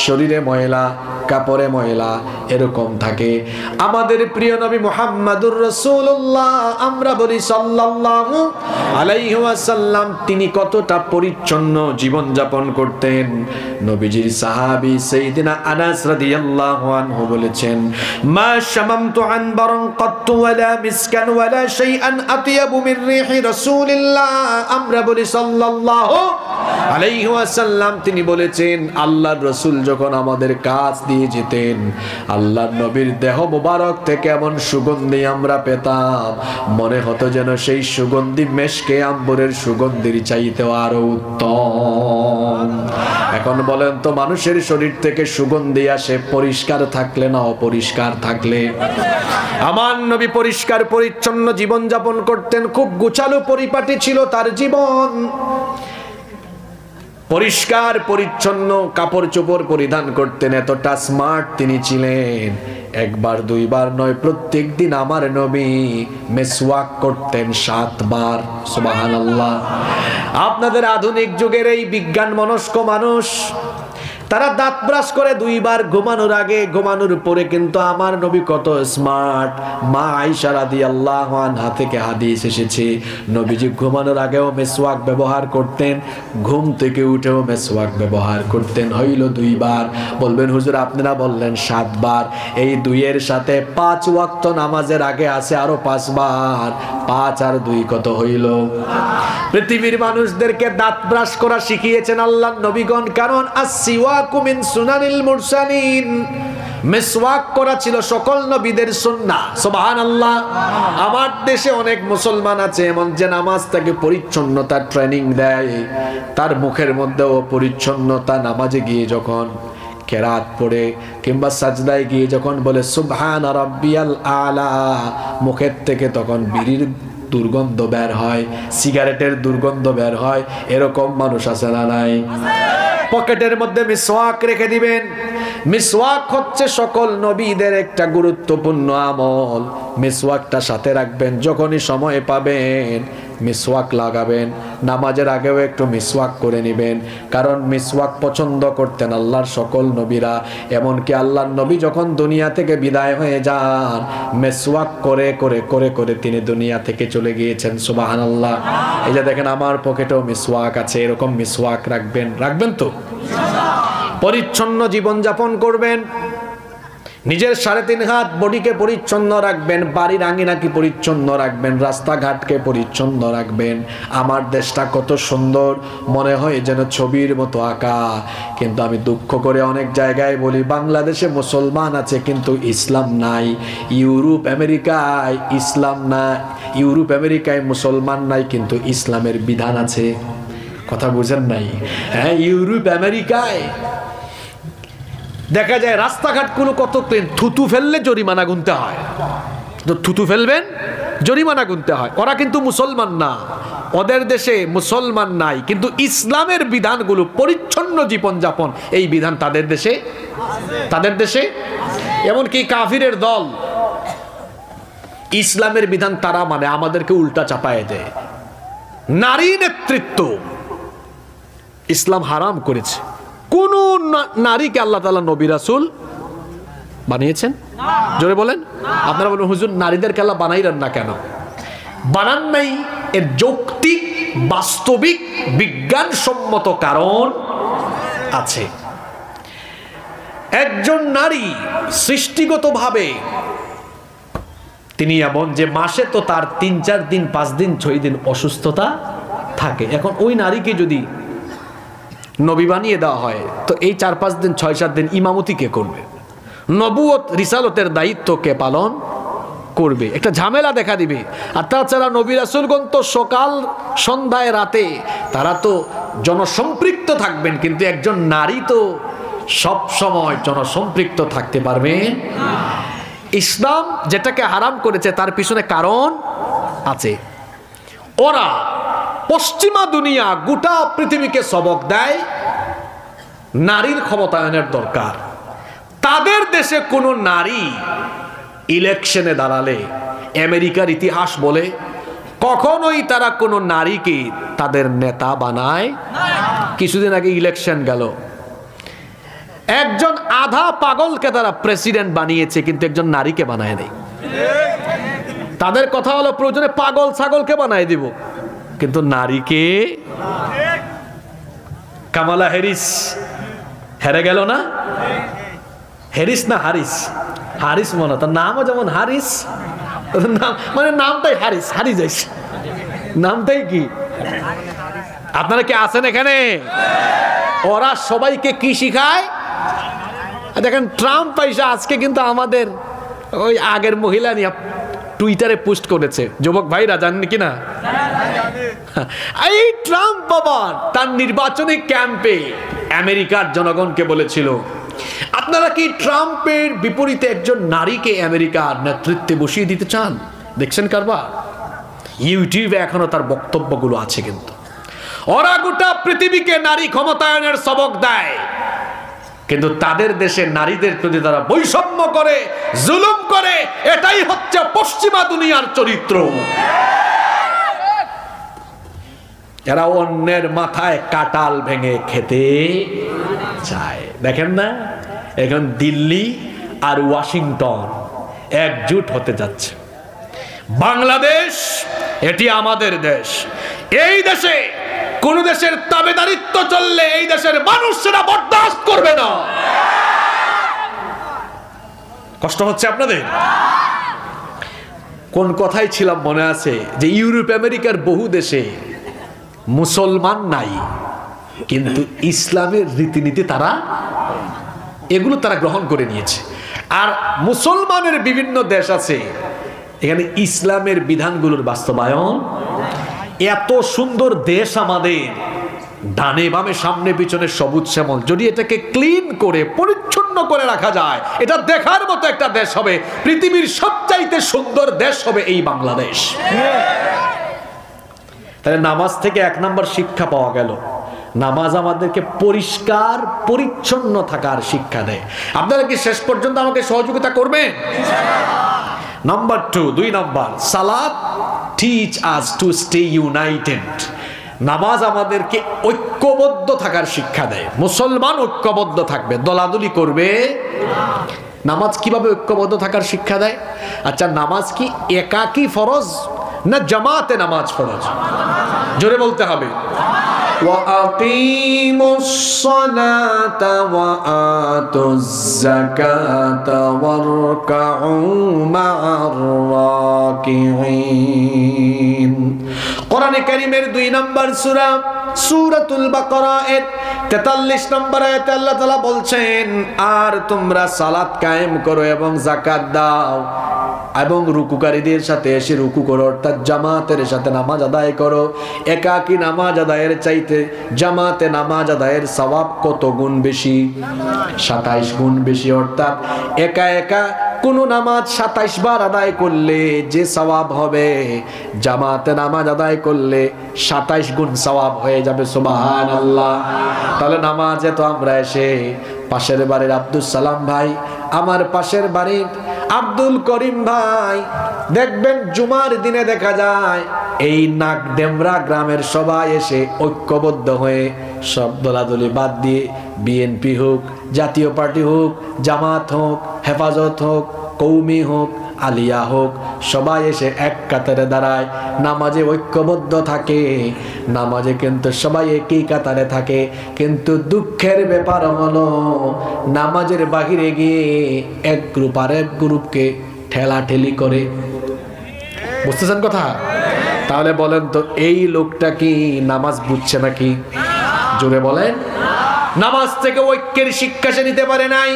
শরীরে ময়লা, কাপড়ে ময়লা, এরকম থাকে। আমাদের প্রিয় নবী মুহাম্মাদুর রাসূলুল্লাহ, আমরা বলি সাল্লাল্লাহু আলাইহি ওয়াসাল্লাম, তিনি কতটা পরিচ্ছন্ন জীবন যাপন করতেন। নবীজির সাহাবী সাইয়েদনা আনাস রাদিয়াল্লাহু আনহু বলেছেন, মা শামামতু আনবারান কাত্তু ওয়ালা মিসকান ওয়ালা শাইআন আতিয়াবু মির রিহি রাসূলিল্লাহ। আমরা বলি সাল্লাল্লাহু আলাইহি ওয়াসাল্লাম, তিনি বলেছেন আল্লাহর রাসূল যখন আমাদের কাছ দিয়ে যেতেন, আল্লাহর নবীর দেহ মোবারক থেকে এমন সুগন্ধি আমরা পেতাম, মনে হতো যেন সেই সুগন্ধি মেশকে আম্বরের সুগন্ধির চাইতেও আরো উত্তম। এখন বলেন তো, মানুষের শরীর থেকে সুগন্ধি আসে পরিষ্কার থাকলে না অপরিষ্কার থাকলে? আমার নবী পরিষ্কার পরিচ্ছন্ন জীবন যাপন করতেন, খুব গোছালো পরিপাটি ছিল তার জীবন। পরিষ্কার পরিচ্ছন্ন কাপড় চোপড় পরিধান করতেন, এতটা স্মার্ট তিনি ছিলেন। একবার দুইবার নয়, প্রত্যেক দিন আমার নবী মেসওয়াক করতেন 7 বার। সুবহানাল্লাহ। আপনাদের আধুনিক যুগের এই বিজ্ঞান মনস্ক মানুষ, তারা দাঁত ব্রাশ করে 2 বার ঘুমানোর আগে, ঘুমানোর পরে, কিন্তু আমার নবী কত স্মার্ট। মা আয়েশা রাদিয়াল্লাহু আনহা থেকে হাদিস এসেছে, নবীজি ঘুমানোর আগেও মেসওয়াক ব্যবহার করতেন, ঘুম থেকে উঠেও মেসওয়াক ব্যবহার করতেন। হইল 2 বার। বলবেন হুজুর আপনারা বললেন 7 বার, এই 2 এর সাথে 5 ওয়াক্ত নামাজের আগে আছে আরো 5 বার, 5 আর 2 কত হইল? পৃথিবীর মানুষদেরকে দাঁত ব্রাশ করা শিখিয়েছেন আল্লাহর নবীগণ, কারণ আসসিওয়াকু মিন সুনানিল মুরসালিন, মিসওয়াক করা ছিল সকল নবীদের সুন্নাহ। সুবহানাল্লাহ। আমার দেশে অনেক মুসলমান আছে এমন যে নামাজ থেকে পরিচ্ছন্নতার ট্রেনিং দেয়, তার মুখের মধ্যেও পরিচ্ছন্নতা, নামাজে গিয়ে যখন কেরাত পড়ে কিংবা সাজদায় গিয়ে যখন বলে সুবহান রাব্বিয়াল আলা, মুখের থেকে তখন বিড়ির দুর্গন্ধ বের হয়, সিগারেটের দুর্গন্ধ বের হয়। এরকম মানুষ আছে না নাই? পকেটের মধ্যে মিসওয়াক রেখে দিবেন। মিসওয়াক হচ্ছে সকল নবীদের একটা গুরুত্বপূর্ণ আমল। মিসওয়াকটা সাথে রাখবেন, যখনই সময় পাবেন মিসওয়াক লাগাবেন। নামাজের আগেও একটু মিসওয়াক করে নেবেন, কারণ মিসওয়াক পছন্দ করতেন আল্লাহর সকল নবীরা। এমনকি আল্লাহর নবী যখন দুনিয়া থেকে বিদায় হয়ে যান, মিসওয়াক করে করে করে করে তিনি দুনিয়া থেকে চলে গিয়েছেন। সুবহানাল্লাহ। এই যে দেখেন আমার পকেটেও মিসওয়াক আছে, এরকম মিসওয়াক রাখবেন। রাখবেন তো? পরিচ্ছন্ন জীবনযাপন করবেন, নিজের 3.5 হাত বডিকে পরিচ্ছন্ন রাখবেন, বাড়ির আঙিনাকে পরিচ্ছন্ন রাখবেন, রাস্তাঘাটকে পরিচ্ছন্ন রাখবেন। আমার দেশটা কত সুন্দর, মনে হয় যেন ছবির মতো আঁকা। কিন্তু আমি দুঃখ করে অনেক জায়গায় বলি, বাংলাদেশে মুসলমান আছে কিন্তু ইসলাম নাই। ইউরোপ আমেরিকায় ইসলাম না, ইউরোপ আমেরিকায় মুসলমান নাই কিন্তু ইসলামের বিধান আছে। কথা বুঝেন নাই? হ্যাঁ, ইউরোপ আমেরিকায় দেখা যায় রাস্তাঘাটগুলো কত ক্লিন, থুতু ফেললে জরিমানা গুনতে হয়। তো থুতু ফেলবেন, জরিমানা গুনতে হয়। ওরা কিন্তু মুসলমান না, ওদের দেশে মুসলমান নাই, কিন্তু ইসলামের বিধানগুলো, পরিচ্ছন্ন জীবনযাপন, এই বিধান তাদের দেশে। এমনকি কাফিরের দল ইসলামের বিধান তারা মানে আমাদেরকে উল্টা চাপায় দেয়। নারী নেতৃত্ব ইসলাম হারাম করেছে। কোন নারীকে আল্লাহ তাআলা নবী রাসূল বানিয়েছেন? জোরে বলেন। আপনারা বলেন হুজুর নারীদেরকে আল্লাহ বানাইলেন না কেন? বানান নাই, এর যৌক্তিক বাস্তবিক বিজ্ঞানসম্মত কারণ আছে। একজন নারী সৃষ্টিগতভাবে তিনি এমন যে মাসে তো তার 3-4 দিন 5 দিন 6 দিন অসুস্থতা থাকে। এখন ওই নারীকে যদি নবী বানিয়ে দেওয়া হয়, তো এই 4-5 দিন 6-7 দিন ইমামতি কে করবে? নবুয়ত রিসালতের দায়িত্ব কে পালন করবে? একটা ঝামেলা দেখা দিবে। আর তাছাড়া নবী রাসূলগণ তো সকাল সন্ধ্যায় রাতে তারা তো জনসম্পৃক্ত থাকবেন, কিন্তু একজন নারী তো সব সময় জনসম্পৃক্ত থাকতে পারবেন। ইসলাম যেটাকে হারাম করেছে তার পিছনে কারণ আছে। ওরা পশ্চিমা দুনিয়া গোটা পৃথিবীকে সবক দেয় নারীর ক্ষমতায়নের দরকার। তাদের দেশে কোনো নারী ইলেকশনে দাঁড়ালে আমেরিকার ইতিহাস বলে কখনোই তারা কোনো নারীকে তাদের নেতা বানায়। কিছুদিন আগে ইলেকশন গেল, একজন আধা পাগলকে তারা প্রেসিডেন্ট বানিয়েছে, কিন্তু একজন নারীকে বানায় নাই। তাদের কথা হলো প্রয়োজনে পাগল ছাগলকে বানায় দিব, কিন্তু নারীকে। কামালা হ্যারিস হেরে গেল না? হ্যারিস না হারিস? হারিস মনে, তার নামও যেমন হারিস, মানে নামটাই হারিস, হারি যাইস, নামটাই কি? আপনারা কি আছেন এখানে? ওরা সবাইকে কি শিখায় দেখেন। ট্রাম্প পয়সা আজকে কিন্তু আমাদের ওই আগের মহিলা নিয়ে টুইটারে পোস্ট করেছে, যুবক ভাইরা জানেন কিনা? এই ট্রাম্প বাবা তার নির্বাচনী ক্যাম্পে আমেরিকার জনগণকে বলেছিল, আপনারা কি ট্রাম্পের বিপরীতে একজন নারীকে আমেরিকার নেতৃত্বে বসিয়ে দিতে চান? দেখছেন কারবার? ইউটিউবে এখনো তার বক্তব্যগুলো আছে। কিন্তু ওরা গোটা পৃথিবীকে নারী ক্ষমতায়নের সবক দেয়, কিন্তু তাদের দেশে নারীদের প্রতি তারা বৈষম্য করে, জুলুম করে। এটাই হচ্ছে পশ্চিমা দুনিয়ার চরিত্র। এরা অন্যের মাথায় কাটাল ভেঙে খেতে চায়। দেখেন না, এখন দিল্লি আর ওয়াশিংটন একজোট হতে যাচ্ছে। বাংলাদেশ এটি আমাদের দেশ। এই দেশে কোন দেশের তাবেদারিত্ব চললে এই দেশের মানুষ সেটা বরদাস্ত করবে না। কষ্ট হচ্ছে আপনাদের? কোন কথাই ছিলাম মনে আছে যে ইউরোপ আমেরিকার বহু দেশে মুসলমান নাই, কিন্তু ইসলামের রীতিনীতি তারা এগুলো তারা গ্রহণ করে নিয়েছে। আর মুসলমানের বিভিন্ন দেশ আছে, এখানে ইসলামের বিধানগুলোর বাস্তবায়ন। এত সুন্দর দেশ আমাদের, ডানে বামে সামনে পিছনে সবুজ শ্যামল, যদি এটাকে ক্লিন করে পরিচ্ছন্ন করে রাখা যায়, এটা দেখার মতো একটা দেশ হবে। পৃথিবীর সবচাইতে সুন্দর দেশ হবে এই বাংলাদেশ। তাহলে নামাজ থেকে 1 নম্বর শিক্ষা পাওয়া গেল, নামাজ আমাদেরকে পরিষ্কার পরিচ্ছন্ন থাকার শিক্ষা দেয়। আপনারা কি শেষ পর্যন্ত আমাকে সহযোগিতা করবেন? নাম্বার 2 নম্বর, সালাত teach us to stay United. নামাজ আমাদেরকে ঐক্যবদ্ধ থাকার শিক্ষা দেয়। মুসলমান ঐক্যবদ্ধ থাকবে, দলাদলি করবে। নামাজ কিভাবে ঐক্যবদ্ধ থাকার শিক্ষা দেয়? আচ্ছা, নামাজ কি একাকী ফরজ না জামাতে নামাজ ফরজ? জোরে বলতে হবে। وَأَقِيمُوا الصَّلَاةَ وَآتُوا الزَّكَاةَ وَارْكَعُوا مَعَ الرَّاكِعِينَ। কোরআনে কারীমের 2 নম্বর সূরা সূরাতুল বাকারা এর 43 নম্বর আয়াতে আল্লাহ তাআলা বলছেন, আর তোমরা সালাত কায়েম করো এবং যাকাত দাও এবং রুকুকারীদের সাথে এসে রুকু করো, অর্থাৎ জামাতের সাথে নামাজ আদায় করো। একাকী নামাজ আদায়ের চাইতে জামাতে নামাজ আদায়ের সওয়াব কত গুণ বেশি? 27 গুণ বেশি। অর্থাৎ একা একা কোন নামাজ 27 বার আদায় করলে যে সওয়াব হবে, জামাতে নামাজ আদায় করলে 27 গুণ সওয়াব হয়ে যাবে। সুবহানাল্লাহ। তাহলে নামাজে তো আমরা এসে পাশের বাড়ির আব্দুল সালাম ভাই, আমার পাশের বাড়ির আব্দুল করিম ভাই, দেখবেন জুমার দিনে দেখা যায় এই নাকডেমরা গ্রামের সবাই এসে ঐক্যবদ্ধ হয়ে সব দলাদলি বাদ দিয়ে, বিএনপি হোক, জাতীয় পার্টি হোক, জামাত হোক, হেফাজত হোক, কৌমি হোক, আলিয়া হোক, সবাই এসে এক কাতারে দাঁড়ায়, নামাজে ঐক্যবদ্ধ থাকে। নামাজে কিন্তু সবাই একই কাতারে থাকে, কিন্তু দুঃখের ব্যাপার হলো নামাজের বাহিরে গিয়ে এক গ্রুপ আর এক গ্রুপকে ঠেলাঠেলি করে। বুঝতেছেন কথা? তাহলে বলেন তো, এই লোকটা কি নামাজ বুঝছে নাকি? জোরে বলেন। নামাজ থেকে ঐক্যের শিক্ষা সে নিতে পারে নাই,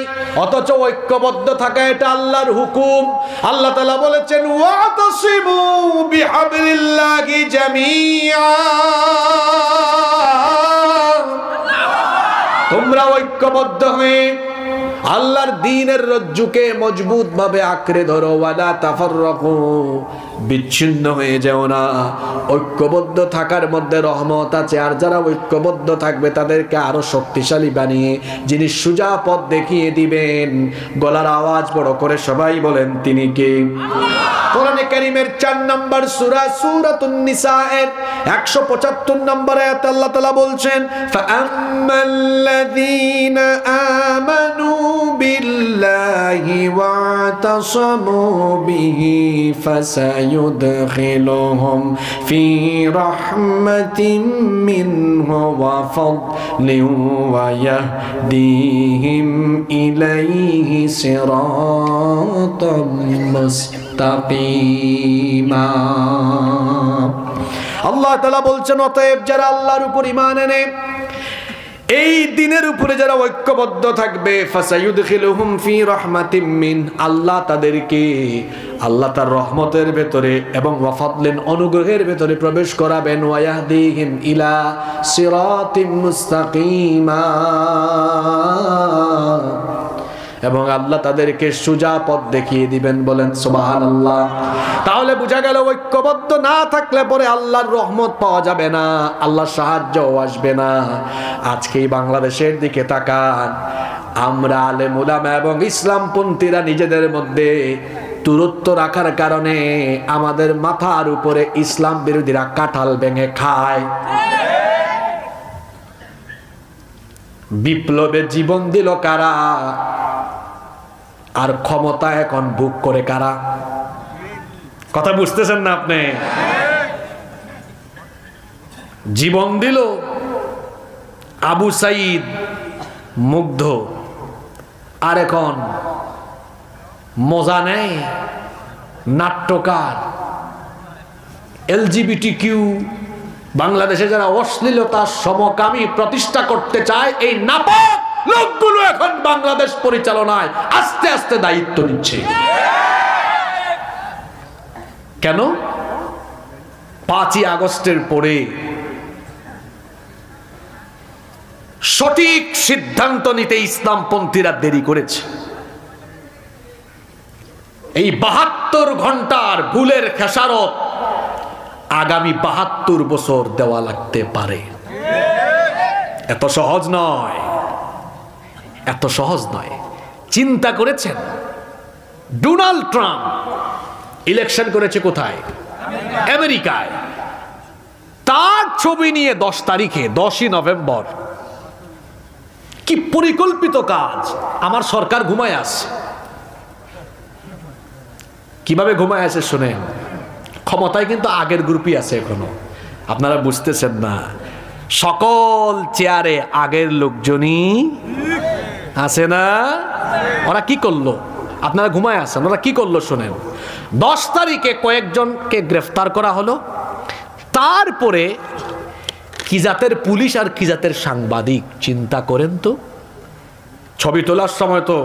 অথচ ঐক্যবদ্ধ থাকা এটা আল্লাহর হুকুম। আল্লাহ তাআলা বলেছেন, ওয়াতাসিমু বিহাবলিল্লাহি জামিআ, তোমরা ঐক্যবদ্ধ হয়ে আল্লাহর দ্বীনের রজ্জুকে মজবুত ভাবে আঁকড়ে ধরো। ওয়ালা তাফাররাকু, বিচ্ছিন্ন হয়ে যাও না। ঐক্যবদ্ধ থাকার মধ্যে রহমত আছে, আর যারা ঐক্যবদ্ধ থাকবে তাদেরকে আরো শক্তিশালী বানিয়ে যিনি সোজা পথ দেখিয়ে দিবেন। গলার আওয়াজ বড় করে সবাই বলেন, তিনি কে? কোরআনে কারীমের 4 নম্বর সূরা সূরাতুন নিসা এর 175 নম্বর আয়াতে আল্লাহ তাআলা বলছেন, ফাআম্মাল্লাযীনা আমানু বিল্লাহি ওয়াতাসামু বিহি ফাসায়ুদখিলুহুম ফি রাহমাতিন মিনহু ওয়া ফাদলিন ওয়া ইয়াহদিহিম ইলাইহি সিরাতাম মুস্তাকিমা। আল্লাহ তাআলা বলছেন, অতএব যারা আল্লাহর উপর ঈমান আনে, এই দিনের উপরে যারা ঐক্যবদ্ধ থাকবে, ফাসায়ুদখিলুহুম ফি রাহমাতিম মিন, আল্লাহ তাদেরকে আল্লাহ তার রহমতের ভেতরে এবং ওয়া ফাদলিন, অনুগ্রহের ভেতরে প্রবেশ করাবেন। ওয়া ইয়াহদিহিম ইলা সিরাতিম মুস্তাকিমা, এবং আল্লাহ তাদেরকে সোজা পথ দেখিয়ে দিবেন। বলেন সুবহানাল্লাহ। তাহলে বোঝা গেল, ঐক্যবদ্ধ না থাকলে পরে আল্লাহর রহমত পাওয়া যাবে না, আল্লাহর সাহায্যও আসবে না। আজকে বাংলাদেশের দিকে তাকান, আমরা আলেম উলামা এবং ইসলামপন্থীরা নিজেদের মধ্যে দূরত্ব রাখার কারণে আমাদের মাথার উপরে ইসলাম বিরোধীরা কাঁঠাল ভেঙে খায়। বিপ্লবে জীবন দিল কারা, আর ক্ষমতা এখন ভোগ করে কারা? কথা বুঝতেছেন না আপনি? জীবন দিল আবু সাইদ মুগ্ধ, আর এখন মজা নেয় নাট্যকার। LGBT বাংলাদেশে যারা অশ্লীলতা সমকামী প্রতিষ্ঠা করতে চায়, এই নাপাক লোকগুলো এখন বাংলাদেশ পরিচালনায় আস্তে আস্তে দায়িত্ব নিচ্ছে। কেন? 5ই আগস্টের পরে সঠিক সিদ্ধান্ত নিতে ইসলামপন্থীরা দেরি করেছে। এই 72 ঘন্টার ভুলের খেসারত আগামী 72 বছর দেওয়া লাগতে পারে। এত সহজ নয়, এত সহজ নয়। চিন্তা করেছেন ডোনাল্ড ট্রাম্প ইলেকশন করেছে কোথায়? আমেরিকায়। তার ছবি নিয়ে 10 তারিখে 10ই নভেম্বর, কি পরিকল্পিত কাজ! আমার সরকার ঘুমায় আছে। কিভাবে ঘুমায় আছে শুনেন, ক্ষমতায় কিন্তু আগের গ্রুপই আছে এখনো, আপনারা বুঝতেছেন না। সকল চেয়ারে আগের লোকজনই আছে না? ওরা কি করলো? আপনারা ঘুমায় আছেন, ওরা কি করলো শুনেন। 10 তারিখে কয়েকজনকে গ্রেফতার করা হলো। তারপরে কি জাতের পুলিশ আর কি জাতের সাংবাদিক, চিন্তা করেন তো। ছবি তোলার সময় তো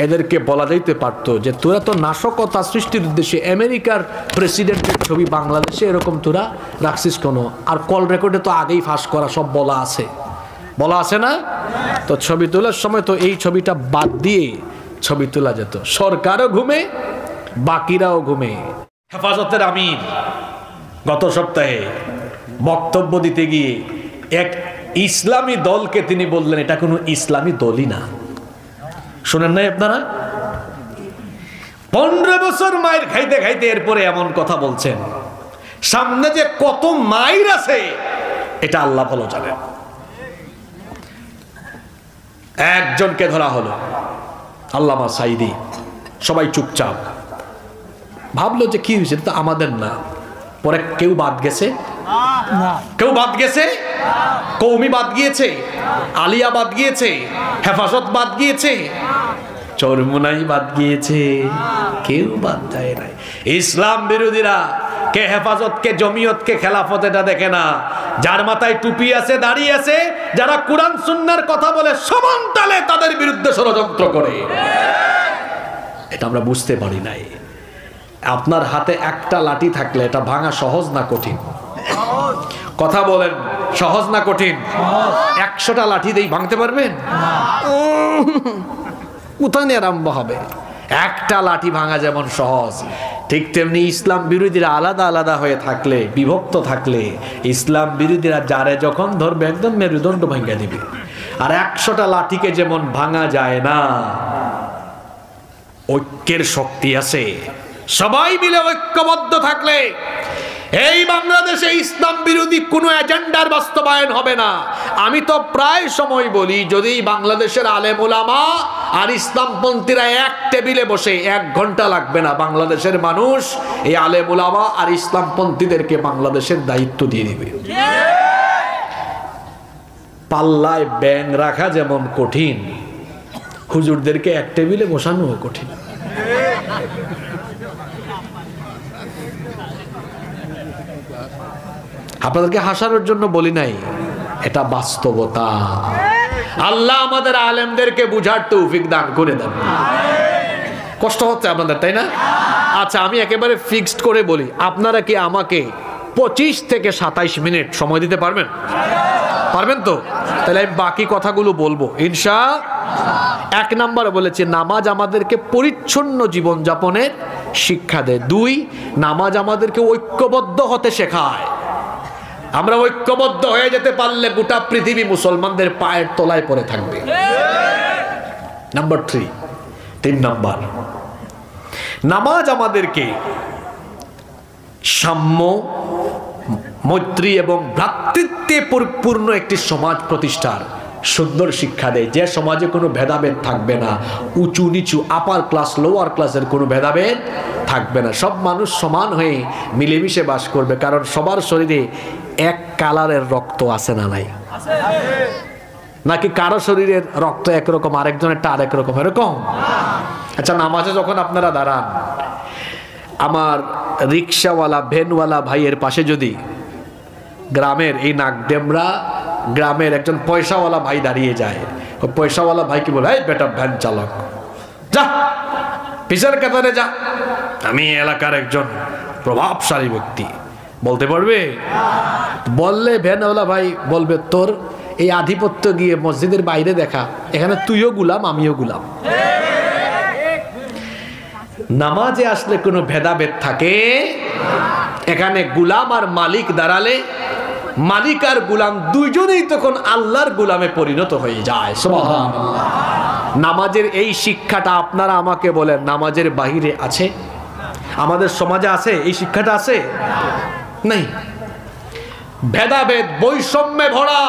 এদেরকে বলা যাইতে পারতো যে তোরা তো নাশকতা সৃষ্টির উদ্দেশ্যে আমেরিকার প্রেসিডেন্টের ছবি বাংলাদেশে এরকম তোরা রাখছিস কেন? আর কল রেকর্ডে তো আগেই ফাঁস করা সব বলা আছে না? তো ছবি তোলার সময় তো এই ছবিটা বাদ দিয়ে ছবি তোলা যেত। সরকারও ঘুমে, বাকিরাও ঘুমে। হেফাজতের আমির গত সপ্তাহে বক্তব্য দিতে গিয়ে এক ইসলামী দলকে তিনি বললেন এটা কোনো ইসলামী দলই না। শুনেন নাই আপনারা? 15 বছর মায়ের খাইতে খাইতে এরপরে এমন কথা বলছেন। সামনে যে কত মায়ের আছে এটা আল্লাহ ভালো জানেন। একজনকে ধরা হলো, আল্লামা সাইদি। সবাই চুপচাপ, ভাবলো যে কি হয়েছে, এটা তো আমাদের না। পরে কেউ বাদ গেছে? কেউ বাদ গেছে? কৌমি বাদ গিয়েছে, আলিয়া বাদ গিয়েছে, হেফাজত বাদ গিয়েছে, চরমুনাই বাদ গিয়েছে, কেউ বাদ যায় নাই। ইসলাম বিরোধীরা কে হেফাজত কে জমিয়ত কে খেলাফত এটা দেখে না। যার মাথায় টুপি আছে, দাড়ি আছে, যারা কুরআন সুন্নাহর কথা বলে সমান তালে তাদের বিরুদ্ধে ষড়যন্ত্র করে, এটা আমরা বুঝতে পারি নাই। আপনার হাতে একটা লাঠি থাকলে এটা ভাঙা সহজ না কঠিন? কথা বলেন, সহজ না কঠিন? 100টা লাঠি দিয়ে ভাঙতে পারবেন? কোথায় আরম্ভ হবে? একটা লাঠি ভাঙা যেমন সহজ, ঠিক তেমনি ইসলাম বিরোধীরা আলাদা আলাদা হয়ে থাকলে, বিভক্ত থাকলে, ইসলাম বিরোধীরা যারে যখন ধরবে একদম মেরুদণ্ড ভাঙা দিবে। আর 100টা লাঠিকে যেমন ভাঙা যায় না, ঐক্যের শক্তি আছে। সবাই মিলে ঐক্যবদ্ধ থাকলে এই বাংলাদেশে ইসলাম বিরোধী কোনো এজেন্ডার বাস্তবায়ন হবে না। আমি তো প্রায় সময় বলি, যদি বাংলাদেশের আলেম ওলামা আর ইসলামপন্থীরা এক টেবিলে বসে 1 ঘন্টা লাগবে না, বাংলাদেশের মানুষ এই আলেম ওলামা আর ইসলামপন্থীদেরকে বাংলাদেশের দায়িত্ব দিয়ে দিবে। পাল্লায় ব্যাং রাখা যেমন কঠিন, হুজুরদেরকে এক টেবিলে বসানো কঠিন। আপনাদেরকে হাসানোর জন্য বলি নাই, এটা বাস্তবতা। আল্লাহ আমাদের আলেমদেরকে বুঝার তৌফিক দান করে দেন। কষ্ট হচ্ছে আপনাদের, তাই না? আচ্ছা, আমি একেবারে ফিক্সড করে বলি, আপনারা কি আমাকে 25 থেকে 27 মিনিট সময় দিতে পারবেন? পারবেন তো? তাহলে আমি বাকি কথাগুলো বলবো ইনশাআল্লাহ। 1 নম্বরে বলেছে নামাজ আমাদেরকে পরিচ্ছন্ন জীবনযাপনের শিক্ষা দেয়। 2, নামাজ আমাদেরকে ঐক্যবদ্ধ হতে শেখায়। আমরা ঐক্যবদ্ধ হয়ে যেতে পারলে গোটা পৃথিবী মুসলমানদের পায়ের তলায় পড়ে থাকবে। নাম্বার 3 নাম্বার, নামাজ আমাদেরকে সাম্য, মৈত্রী এবং ভ্রাতৃত্বে পরিপূর্ণ একটি সমাজ প্রতিষ্ঠার সুন্দর শিক্ষা দেয়। যে সমাজে কোনো ভেদাভেদ থাকবে না, উঁচু নিচু, আপার ক্লাস লোয়ার ক্লাসের কোনো ভেদাভেদ থাকবে না। সব মানুষ সমান হয়ে মিলেমিশে বাস করবে, কারণ সবার শরীরে এক কালারের রক্ত আছে না নাই? নাকি কারো শরীরের রক্ত একরকম, আরেকজনেরটা আরেক রকম, এরকম? আচ্ছা, নামাজে যখন আপনারা দাঁড়ান, আমার রিক্সাওয়ালা ভ্যানওয়ালা ভাইয়ের পাশে যদি গ্রামের এই নাকডেমরা গ্রামের একজন পয়সাওয়ালা ভাই দাঁড়িয়ে যায়, ওই পয়সাওয়ালা ভাই কি বলে, এই বেটা ভ্যান চালক, যা পিছের কাতারে যা, আমি এলাকার একজন প্রভাবশালী ব্যক্তি, বলতে পারবে? বললে ভ্যানওয়ালা ভাই বলবে, তোর এই আধিপত্য গিয়ে মসজিদের বাইরে দেখা, এখানে তুইও গুলাম আমিও গুলাম। নামাজে আসলে কোনো ভেদাভেদ থাকে, এখানে গুলাম আর মালিক দাঁড়ালে মালিক আর গুলাম দুইজনেই তখন আল্লাহর গুলামে পরিণত হয়ে যায়। সুবহানাল্লাহ। নামাজের এই শিক্ষাটা আপনারা আমাকে বলেন নামাজের বাহিরে আছে? আমাদের সমাজে আছে এই শিক্ষাটা? আছে? নেই। ভেদাভেদ, বৈষম্যে ভরা।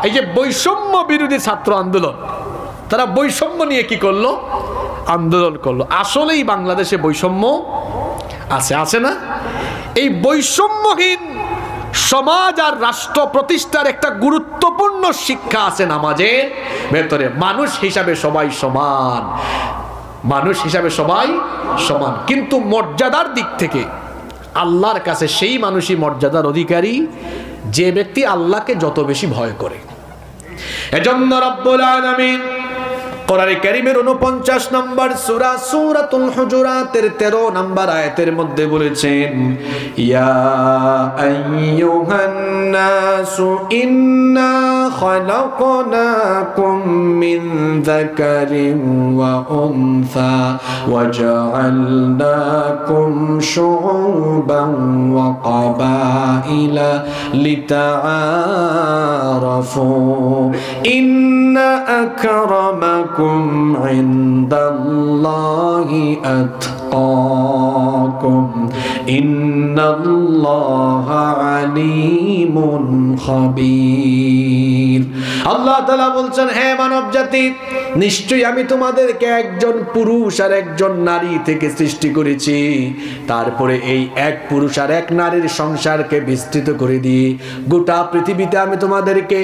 এই যে বৈষম্য বিরোধী ছাত্র আন্দোলন, তারা বৈষম্য নিয়ে কি করলো? আন্দোলন করলো। আসলেই বাংলাদেশে বৈষম্য আছে, আছে না? এই বৈষম্যহীন সমাজ আর রাষ্ট্র প্রতিষ্ঠার একটা গুরুত্বপূর্ণ শিক্ষা আছে নামাজের ভেতরে। মানুষ হিসাবে সবাই সমান, মানুষ হিসাবে সবাই সমান, কিন্তু মর্যাদার দিক থেকে আল্লাহর কাছে সেই মানুষই মর্যাদার অধিকারী যে ব্যক্তি আল্লাহকে যত বেশি ভয় করে। এজন্য রব্বুল আলামিন কোরআনে কারীমের 49 নম্বর সূরা সূরাতুল হুজুরাতের 13 নম্বর আয়াতের মধ্যে বলেছেন, ইয়া আইয়ুহান নাসু ইন্না খালাকনাকুম মিন যাকারিন ওয়া উনসা ওয়া জাআলনাকুম শুউবান ওয়া ক্বাবাইলা লিতাআরাফু ইন্না আকরামাকুম ইনদাল্লাহি আতকাকুম ইন্নাল্লাহা আলিমুন খাবীর। আল্লাহ তাআলা বলছেন, হে মানব জাতি, নিশ্চয়ই আমি তোমাদেরকে একজন পুরুষ আর একজন নারী থেকে সৃষ্টি করেছি। তারপরে এই এক পুরুষ আর এক নারীর সংসারকে বিস্তৃত করে দিয়ে গোটা পৃথিবীতে আমি তোমাদেরকে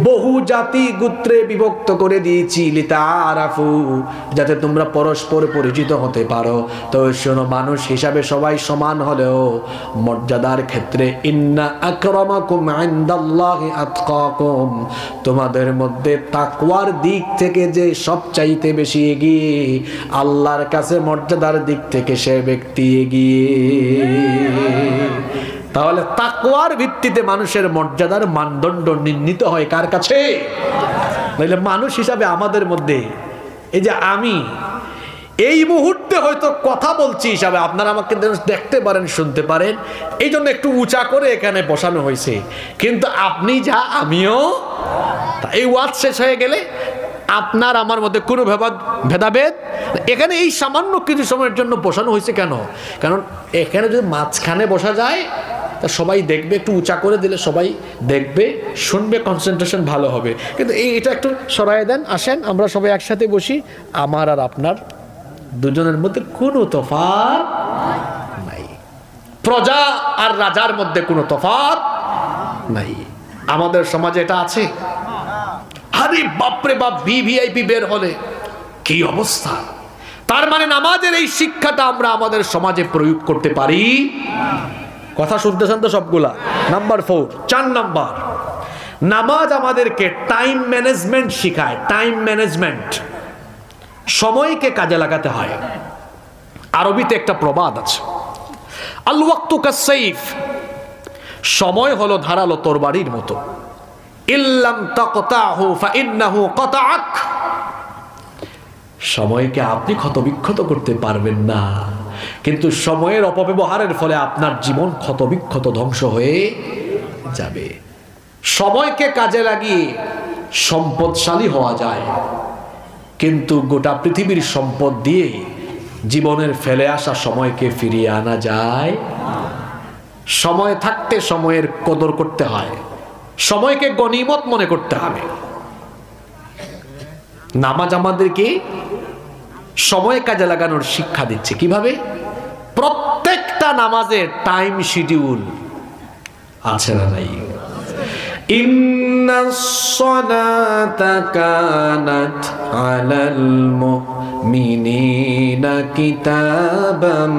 বহু জাতি গোত্রে বিভক্ত করে দিয়েছি, লিতাআরাফু, যাতে তোমরা পরস্পর পরিচিত হতে পারো। তো শোনো, মানুষ হিসাবে সবাই সমান হলেও মর্যাদার ক্ষেত্রে ইন্না আকরামাকুম ইনদাল্লাহি আতকাকুম, তোমাদের মধ্যে তাকওয়ার দিক থেকে যে সবচাইতে বেশি এগিয়ে, আল্লাহর কাছে মর্যাদার দিক থেকে সে ব্যক্তি এগিয়ে। তাহলে তাকওয়ার ভিত্তিতে মানুষের মর্যাদার মানদণ্ড নির্ণীত হয় কার কাছে? তাহলে মানুষ হিসাবে আমাদের মধ্যে এই যে আমি এই মুহূর্তে হয়তো কথা বলছি হিসাবে আপনারা আমাকে দেখতে পারেন, শুনতে পারেন, এই জন্য একটু উঁচা করে এখানে বসানো হয়েছে, কিন্তু আপনি যা আমিও। এই ওয়াজ শেষ হয়ে গেলে আপনার আমার মধ্যে কোনো ভেদাভেদ এখানে এই সামান্য কিছু সময়ের জন্য বসানো হয়েছে। কেন? কারণ এখানে যদি মাঝখানে বসা যায় তা সবাই দেখবে, একটু উঁচা করে দিলে সবাই দেখবে, শুনবে, কনসেন্ট্রেশন ভালো হবে। কিন্তু এটা একটু সরাই দেন, আসেন আমরা সবাই একসাথে বসি। আমার আর আপনার দুজনের মধ্যে কোনো তফাৎ নাই, প্রজা আর রাজার মধ্যে কোনো তফাৎ নাই। আমাদের সমাজে এটা আছে? আরে বাপরে বাপ, ভিভিআইপি বের হলে কি অবস্থা! তার মানে নামাজের এই শিক্ষাটা আমরা আমাদের সমাজে প্রয়োগ করতে পারি। কথা শুনতেছেন তো সবগুলা? নাম্বার 4, 4 নাম্বার, নামাজ আমাদেরকে টাইম ম্যানেজমেন্ট শিখায়। টাইম ম্যানেজমেন্ট, সময়কে কাজে লাগাতে হয়। আরবিতে একটা প্রবাদ আছে, আল ওয়াক্তু কাসসাইফ, সময় হলো ধারালো তরবারির মতো, ইল্লাম তাকতাহু ফাইন্নাহু কাতাআক, সময়কে আপনি ক্ষতবিক্ষত করতে পারবেন না, কিন্তু সময়ের অপব্যবহারের ফলে আপনার জীবন ক্ষতবিক্ষত, ধ্বংস হয়ে যাবে। সময়কে কাজে লাগিয়ে সম্পদশালী হওয়া যায়, কিন্তু গোটা পৃথিবীর সম্পদ দিয়ে জীবনের ফেলে আসা সময়কে ফিরিয়ে আনা যায়। সময় থাকতে সময়ের কদর করতে হয়, সময়কে গনিমত মনে করতে হবে। নামাজ আমাদেরকে সময় কাজে লাগানোর শিক্ষা দিচ্ছে। কিভাবে? প্রত্যেকটা নামাজের টাইম শিডিউল আছে না নাই? ইন্নাস সালাতা কানাত আলাল মুমিনিনা কিতাবাম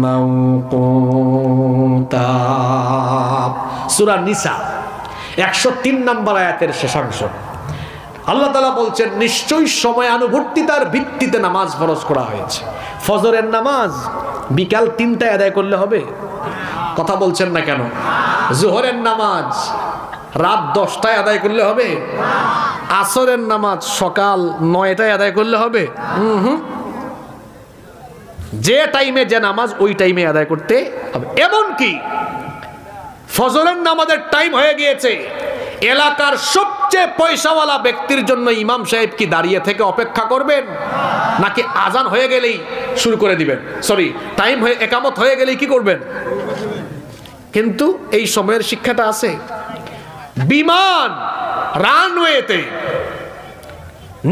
মাওকুতা, সূরা নিসা 103 নম্বর আয়াতের শেষাংশ। আল্লাহ তাআলা বলছেন, নিশ্চয়ই সময়ানুবর্তিতার ভিত্তিতে নামাজ ফরজ করা হয়েছে। ফজরের নামাজ বিকাল 3টায় আদায় করলে হবে? কথা বলছেন না কেন? জোহরের নামাজ রাত 10টায় আদায় করলে হবে? আসরের নামাজ সকাল 9টায় আদায় করলে হবে? যে টাইমে যে নামাজ ওই টাইমে আদায় করতে হবে। এমনকি ফজরের নামাজের টাইম হয়ে গিয়েছে, এলাকার সবচেয়ে পয়সাওয়ালা ব্যক্তির জন্য ইমাম সাহেব কি দাঁড়িয়ে থেকে অপেক্ষা করবেন, নাকি আজান হয়ে গেলেই শুরু করে দিবেন? সরি, টাইম হয়ে একামত হয়ে গেলেই কি করবেন? কিন্তু এই সময়ের শিক্ষাটা আছে। বিমান রানওয়েতে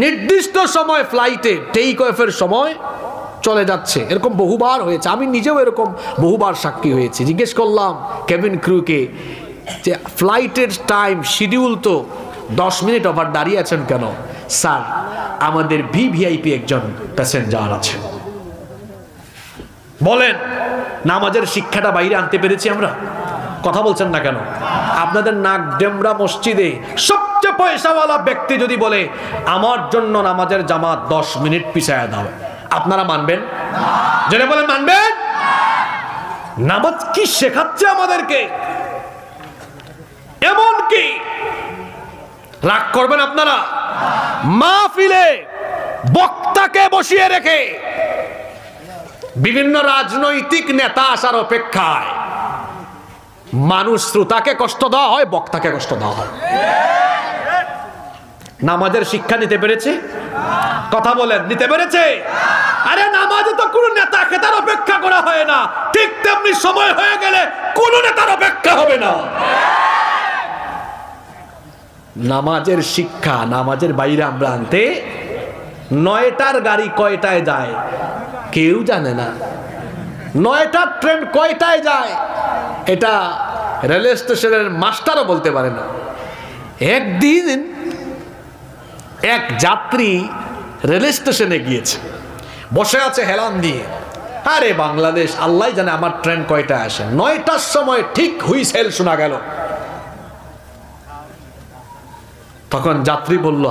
নির্দিষ্ট সময়, ফ্লাইটে টেক অফের সময় চলে যাচ্ছে, এরকম বহুবার হয়েছে। আমি নিজেও এরকম বহুবার সাক্ষী হয়েছি। জিজ্ঞেস করলাম কেবিন ক্রুকে যে ফ্লাইটের টাইম শিডিউল তো 10 মিনিট ওভার, দাঁড়িয়ে আছেন কেন? স্যার, আমাদের ভিভিআইপি একজন প্যাসেঞ্জার আছে। বলেন, নামাজের শিক্ষাটা বাইরে আনতে পেরেছি আমরা? কথা বলছেন না কেন? আপনাদের নাক ডেমরা মসজিদে সবচেয়ে পয়সাওয়ালা ব্যক্তি যদি বলে আমার জন্য নামাজের জামাত 10 মিনিট পিছায়া দাও, আপনারা মানবেন? জেনে বলেন, মানবেন? নামাজ কি শেখাচ্ছে আমাদেরকে? এমনকি রাগ করবেন আপনারা, মাহফিলে বক্তাকে বসিয়ে রেখে বিভিন্ন রাজনৈতিক নেতা আসার অপেক্ষায় মানুষ শ্রোতাকে কষ্ট দেওয়া হয়, বক্তাকে কষ্ট দেওয়া হয়। নামাজের শিক্ষা নিতে পেরেছে? কথা বলেন, নিতে পেরেছে? আরে নামাজে তো কোনো নেতা খেতার অপেক্ষা করা হয় না, ঠিক তেমনি সময় হয়ে গেলে কোনো নেতার অপেক্ষা হবে না। নামাজের শিক্ষা নামাজের বাইরে আমরা আনতে, 9টার গাড়ি কয়টায় যায় কেউ জানে না, 9টার ট্রেন কয়টায় যায় এটা রেলওয়ে স্টেশনের মাস্টারও বলতে পারে না। একদিন এক যাত্রী রেল স্টেশনে গিয়েছে, বসে আছে হেলান দিয়ে, আরে বাংলাদেশ, আল্লাহ জানে আমার ট্রেন কয়টায় আসে। 9টার সময় ঠিক হুইসেল শোনা গেল। তখন যাত্রী বলল,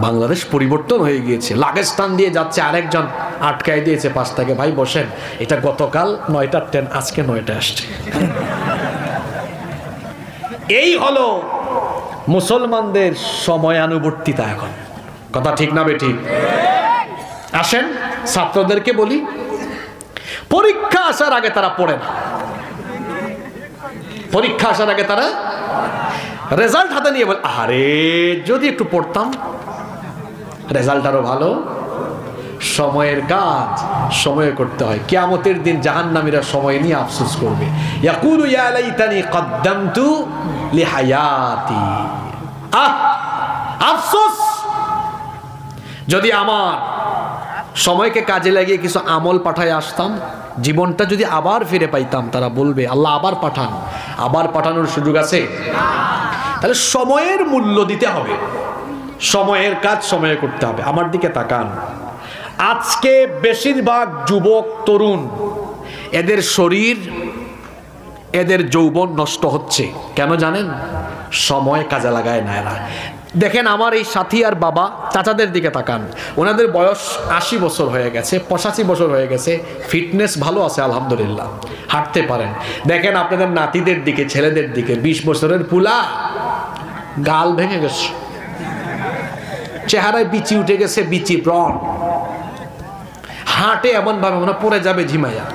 বাংলাদেশ পরিবর্তন হয়ে গিয়েছে। লাগেজ টান দিয়ে যাচ্ছে, আরেকজন আটকায় দিয়েছে পাশ থেকে, ভাই বসেন, এটা গতকাল 9টার ট্রেন, আজকে 9টায় আসছে। এই হলো মুসলমানদের সময়ানুবর্তিতা। এখন কথা ঠিক না বেঠিক? আসেন ছাত্রদেরকে বলি, পরীক্ষা আসার আগে তারা পড়ে না। পরীক্ষা আসার আগে তারা রেজাল্ট হাতে নিয়ে বলে, আরে যদি একটু পড়তাম রেজাল্ট আরো ভালো। সময়ের কাজ সময়ে করতে হয়। কিয়ামতের দিন জাহান্নামীরা সময় নিয়ে আফসোস করবে, ইয়াকুলু ইয়া লাইতানি কদ্দামতু লিহায়াতি। আফসোস, যদি আমার সময়কে কাজে লাগিয়ে কিছু আমল পাঠায় আসতাম, জীবনটা যদি আবার ফিরে পাইতাম। তারা বলবে, আল্লাহ আবার পাঠান। আবার পাঠানোর সুযোগ আছে? তাহলে সময়ের মূল্য দিতে হবে, সময়ের কাজ সময়ে করতে হবে। আমার দিকে তাকান, আজকে বেশিরভাগ যুবক তরুণ, এদের শরীর, এদের যৌবন নষ্ট হচ্ছে কেন জানেন? সময় কাজে লাগায় না এরা। দেখেন আমার এই সাথী আর বাবা চাচাদের দিকে তাকান, ওনাদের বয়স 80 বছর হয়ে গেছে, 85 বছর হয়ে গেছে, ফিটনেস ভালো আছে আলহামদুলিল্লাহ, হাঁটতে পারেন। দেখেন আপনাদের নাতিদের দিকে, ছেলেদের দিকে, 20 বছরের পুলা, গাল ভেঙে গেছে, চেহারায় বিচি উঠে গেছে, বিচি ব্রণ, হাঁটে এমন ভাবে মনে পড়ে যাবে ঝিমাইয়া।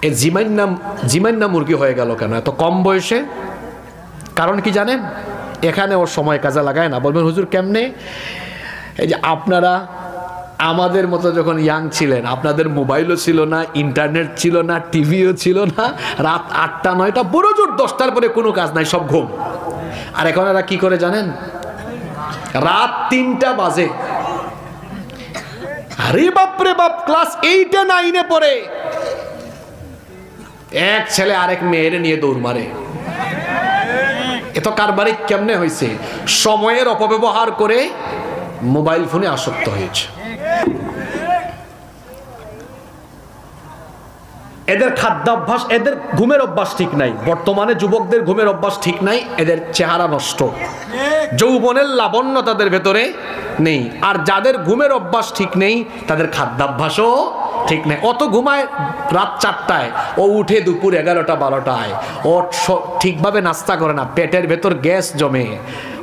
এই জিমাইন্না মুরগি হয়ে গেল কেন এত কম বয়সে? কারণ কি জানেন? এখানে ওর সময় কাজে লাগায় না। বলবেন হুজুর কেমনে? এই যে আপনারা আমাদের মতো যখন ইয়াং ছিলেন, আপনাদের মোবাইলও ছিল না, ইন্টারনেট ছিল না, টিভিও ছিল না, রাত 8টা 9টা বড় জোর 10টার পরে কোনো কাজ নাই, সব ঘুম। আর এখন এরা কি করে জানেন? রাত 3টা বাজে, আরে বাপরে বাপ, ক্লাস 8 9 পড়ে এক ছেলে আরেক মেয়ের নিয়ে দৌড় মারে। এত কারবারি কেমনে হয়েছে? সময়ের অপব্যবহার করে মোবাইল ফোনে আসক্ত হয়েছে। এদের খাদ্যাভ্যাস, এদের ঘুমের অভ্যাস ঠিক নাই। বর্তমানে যুবকদের ঘুমের অভ্যাস ঠিক নাই, এদের চেহারা নষ্ট, যৌবনের লাবণ্য তাদের ভেতরে নেই। আর যাদের ঘুমের অভ্যাস ঠিক নেই তাদের খাদ্যাভ্যাসও ঠিক নেই। অত ঘুমায় রাত 4টায়, ও উঠে দুপুর 11টা 12টায়, ও ঠিকভাবে নাস্তা করে না, পেটের ভেতর গ্যাস জমে,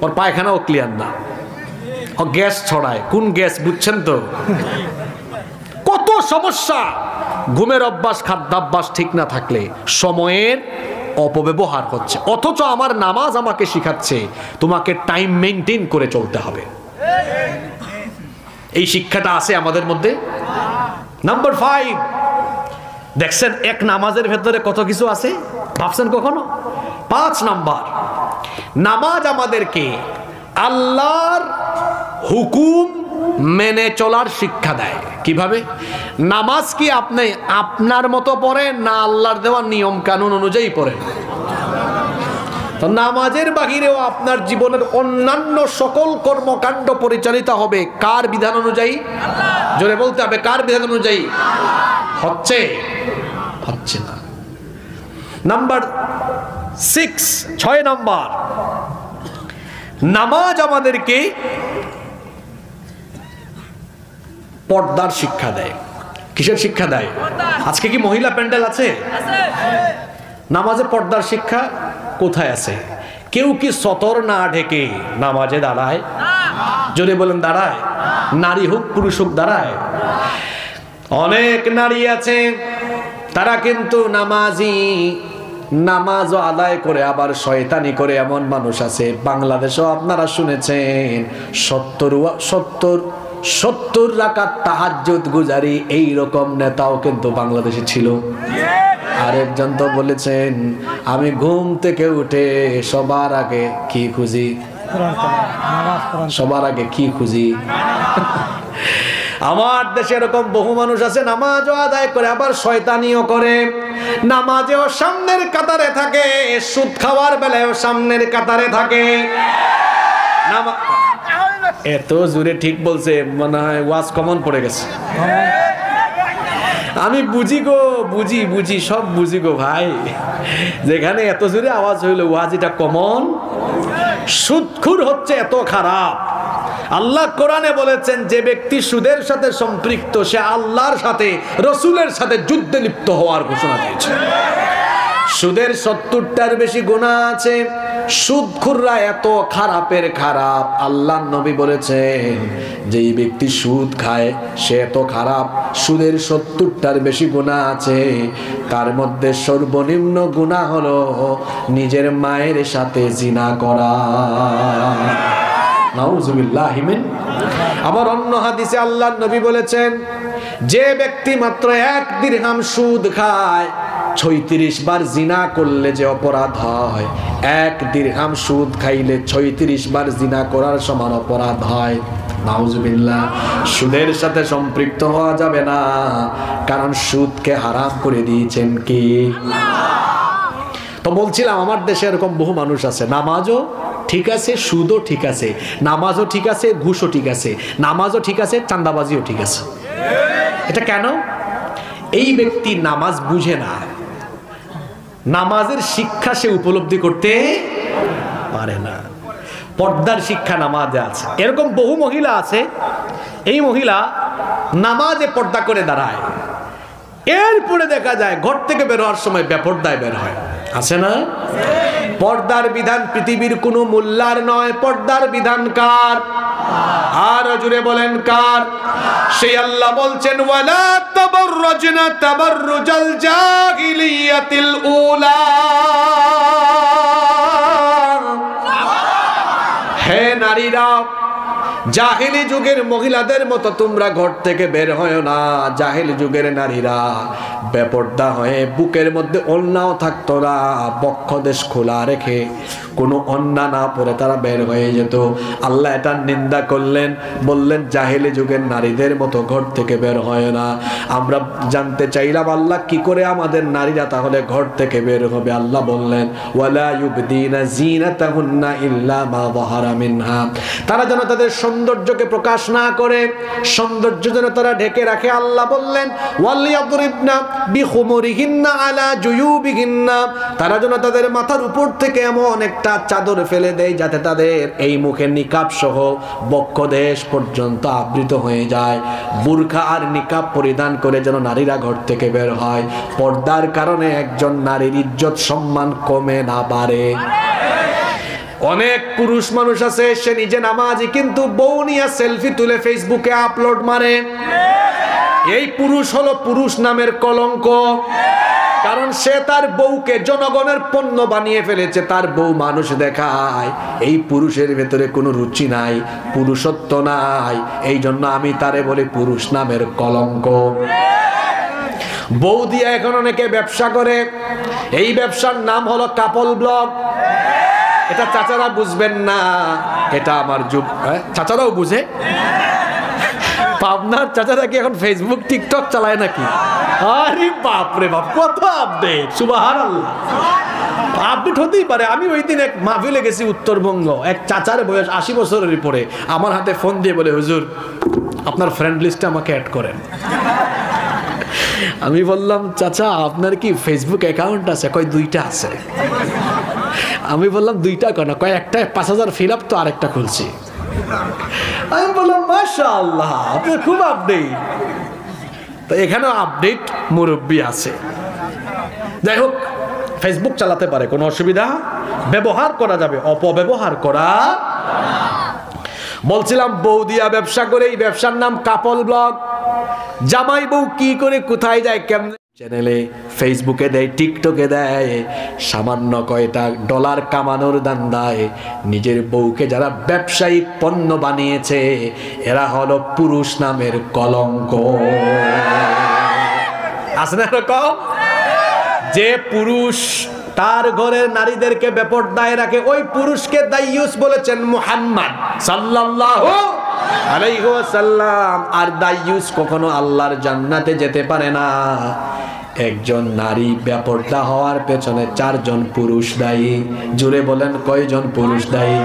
ওর পায়খানাও ক্লিয়ার না, ও গ্যাস ছড়ায়। কোন গ্যাস বুঝছেন তো? কত সমস্যা। ঘুমের অভ্যাস, খাদ্যাভ্যাস ঠিক না থাকলে সময়ের অপব্যবহার হচ্ছে। অথচ আমার নামাজ আমাকে শিখাচ্ছে তোমাকে টাইম মেনটেন করে চলতে হবে। এই শিক্ষাটা আছে আমাদের মধ্যে। নাম্বার 5, দেখছেন এক নামাজের ভেতরে কত কিছু আছে, ভাবছেন কখনো? 5 নাম্বার, নামাজ আমাদেরকে আল্লাহর হুকুম মেনে চলার শিক্ষা দেয়। কিভাবে? নামাজ কি আপনি আপনার মতো পড়েন না আল্লাহর দেওয়া নিয়ম কানুন অনুযায়ী পড়েন? তো নামাজের বাহিরেও আপনার জীবনের অন্যান্য সকল কর্মকাণ্ড পরিচালিত হবে কার বিধান অনুযায়ী? জোরে বলতে হবে, কার বিধান অনুযায়ী? হচ্ছে না। নাম্বার 6 নাম্বার, নামাজ আমাদেরকে পর্দার শিক্ষা দেয়। কিসের শিক্ষা দেয়? আজকে কি মহিলা প্যান্ডেল আছে? নামাজে পর্দার শিক্ষা কোথায় আছে? কেউ কি সতর না ঢেকে নামাজে দাঁড়ায়? জোরে বলেন, দাঁড়ায়? নারী হোক পুরুষ হোক দাঁড়ায়? অনেক নারী আছে তারা কিন্তু নামাজি, নামাজও আদায় করে আবার শয়তানি করে এমন মানুষ আছে। বাংলাদেশেও আপনারা শুনেছেন 70 রাকাত তাহাজ্জুদ গুজারি এইরকম নেতাও কিন্তু বাংলাদেশে ছিল। আরেকজন তো বলেছেন আমি ঘুম থেকে উঠে সবার আগে কি খুঁজি? সবার আগে কি খুঁজি? আমার দেশে এরকম বহু মানুষ আছে নামাজও আদায় করে আবার শয়তানিও করে। নামাজেও সামনের কাতারে থাকে, সুদ খাওয়ার বেলায়ও সামনের কাতারে থাকে। এত জোরে ঠিক বলছে, মনে হয় ওয়াজ কমন পড়ে গেছে। আমি বুঝি গো, বুঝি সব বুঝি গো ভাই। যেখানে এত জোরে আওয়াজ হইলো ওয়াজ এটা কমন। সুদখোর হচ্ছে এত খারাপ। আল্লাহ কোরআনে বলেছেন যে ব্যক্তি সুদের সাথে সম্পৃক্ত সে আল্লাহর সাথে, রসুলের সাথে যুদ্ধে লিপ্ত হওয়ার ঘোষণা দিয়েছে। সুদের 70টার বেশি গুনাহ আছে। সুদখোররা এত খারাপের খারাপ, আল্লাহ নবী বলেছেন যেই ব্যক্তি সুদ খায় সে এত খারাপ। সুদের 70টার বেশি গুনাহ আছে, তার মধ্যে সর্বনিম্ন গুনাহ হলো নিজের মায়ের সাথে জিনা করা। নাউজুবিল্লাহি মিন। আবার অন্য হাদিসে আল্লাহ নবী বলেছেন যে ব্যক্তি মাত্র 1 দিরহাম সুদ খায় 36 বার জিনা করলে যে অপরাধ হয়, 1 দিরহাম সুদ খাইলে 36 বার জিনা করার সমান অপরাধ হয়। নাউজুবিল্লাহ। সুদের সাথে সম্পৃক্ত হওয়া যাবে না, কারণ সুদকে হারাম করে দিয়েছেন কি? তো বলছিলাম আমার দেশে এরকম বহু মানুষ আছে, নামাজও ঠিক আছে, সুদও ঠিক আছে, নামাজও ঠিক আছে, ঘুষও ঠিক আছে, নামাজও ঠিক আছে, চাঁদাবাজিও ঠিক আছে। এটা কেন? এই ব্যক্তি নামাজ বুঝে না, নামাজের শিক্ষা সে উপলব্ধি করতে পারে না। পর্দার শিক্ষা নামাজে আছে। এরকম বহু মহিলা আছে, এই মহিলা নামাজে পর্দা করে দাঁড়ায়, এরপরে দেখা যায় ঘর থেকে বের হওয়ার সময় বেপর্দায় বের হয়। আছে না? পর্দার বিধান পৃথিবীর কোনো মূল্যার নয়, পর্দার বিধান কার? আর জুড়ে বলেন কার? সেই আল্লাহ বলছেন ওয়ালা তাবাররাজনা তাবাররুজাল জাহিলিয়াতিল উলা। হে নারীরা, জাহিলি যুগের মহিলাদের মতো তোমরা ঘর থেকে বের হয় না। জাহিলি যুগের নারীরা বেপর্দা হয়ে বুকের মধ্যে ওড়নাও থাকতো না, বক্ষদেশ খোলা রেখে কোনো অন্না না পরে তারা বের হয়ে যেত। আল্লাহ এটা নিন্দা করলেন, বললেন জাহেলি যুগের নারীদের মতো ঘর থেকে বের হয় না। আমরা জানতে চাইলাম আল্লাহ কি করে আমাদের নারীরা তাহলে ঘর থেকে বের হবে। আল্লাহ বললেন ওয়ালা ইউবদিনা জিনাতাহুন্না ইল্লা মা যাহারা মিনহা, তারা যেন তাদের সৌন্দর্যকে প্রকাশ না করে, সৌন্দর্য যেন তারা ঢেকে রাখে। আল্লাহ বললেন ওয়ালিয়াদরিবনা বিখুমুরিহিন্না আলা জুয়ুবিহিন্না, তারা যেন তাদের মাথার উপর থেকে এমন একটা চাদর ফেলে দেয় যাতে তাদের এই মুখের নিকাব সহ বক্ষদেশ পর্যন্ত আবৃত হয়ে যায়। বুরখা আর নিকাব পরিধান করে যেন নারীরা ঘর থেকে বের হয়। পর্দার কারণে একজন নারীর ইজ্জত সম্মান কমে না বাড়ে। অনেক পুরুষ মানুষ আছে সে নিজে নামাজি কিন্তু বউ নিয়ে সেলফি তুলে ফেসবুকে আপলোড মারে। এই পুরুষ হলো পুরুষ নামের কলঙ্ক, কারণ সে তার বউকে জনগণের পণ্য বানিয়ে ফেলেছে। তার বউ মানুষ দেখায়, এই পুরুষের ভেতরে কোনো রুচি নাই, পুরুষত্ব নাই। এই জন্য আমি তারে বলি পুরুষ নামের কলঙ্ক। বউ দিয়ে এখন অনেকে ব্যবসা করে, এই ব্যবসার নাম হলো কাপল ব্লগ। এটা চাচারা বুঝবেন না, এটা আমার যুগ। চাচারাও বুঝে? পাবনার চাচারা কি এখন ফেসবুক টিকটক চালায় নাকি? আরে বাপ রে বাপ, কত আপডেট! সুবহানাল্লাহ, আপডেট হতেই পারে। আমি ওই দিন এক মাহফিলে গেছি উত্তরবঙ্গ, এক চাচার বয়স 80 বছরের পরে আমার হাতে ফোন দিয়ে বলে হুজুর আপনার ফ্রেন্ড লিস্টে আমাকে অ্যাড করেন। আমি বললাম চাচা আপনার কি ফেসবুক অ্যাকাউন্ট আছে? কয় 2টা আছে। আমি বললাম 2টা কেন? কয় একটা 5000 ফিল আপ তো আরেকটা খুলছি। আমি বললাম মাশাআল্লাহ আপনি খুব আপডেট। তো এখানেও আপডেট মুরব্বী আছে। যাই হোক, ফেসবুক চালাতে পারে, কোনো অসুবিধা, ব্যবহার করা যাবে, অপব্যবহার করা। বলছিলাম বউ দিয়া ব্যবসা করে, এই ব্যবসার নাম কাপল ব্লগ। জামাই বউ কি করে কোথায় যায়, কেমনে চ্যানেলে ফেসবুকে দেয়, টিকটকে দেয়, সামান্য কয়টা ডলার কামানোর ধান্দায় নিজের বউকে যারা ব্যবসায়িক পণ্য বানিয়েছে এরা হলো পুরুষ নামের কলঙ্ক। আছে না এরকম? যে পুরুষ তার ঘরের নারীদেরকে বেপরদায় রাখে ওই পুরুষকে দাইয়ুস বলেছেন মুহাম্মদ সাল্লাল্লাহু আলাইহি ওয়াসাল্লাম। আর দাইয়ুস কখনো আল্লাহর জান্নাতে যেতে পারে না। একজন নারী বেপরদা হওয়ার পেছনে 4 জন পুরুষ দায়ী। জুড়ে বলেন কয়জন পুরুষ দায়ী?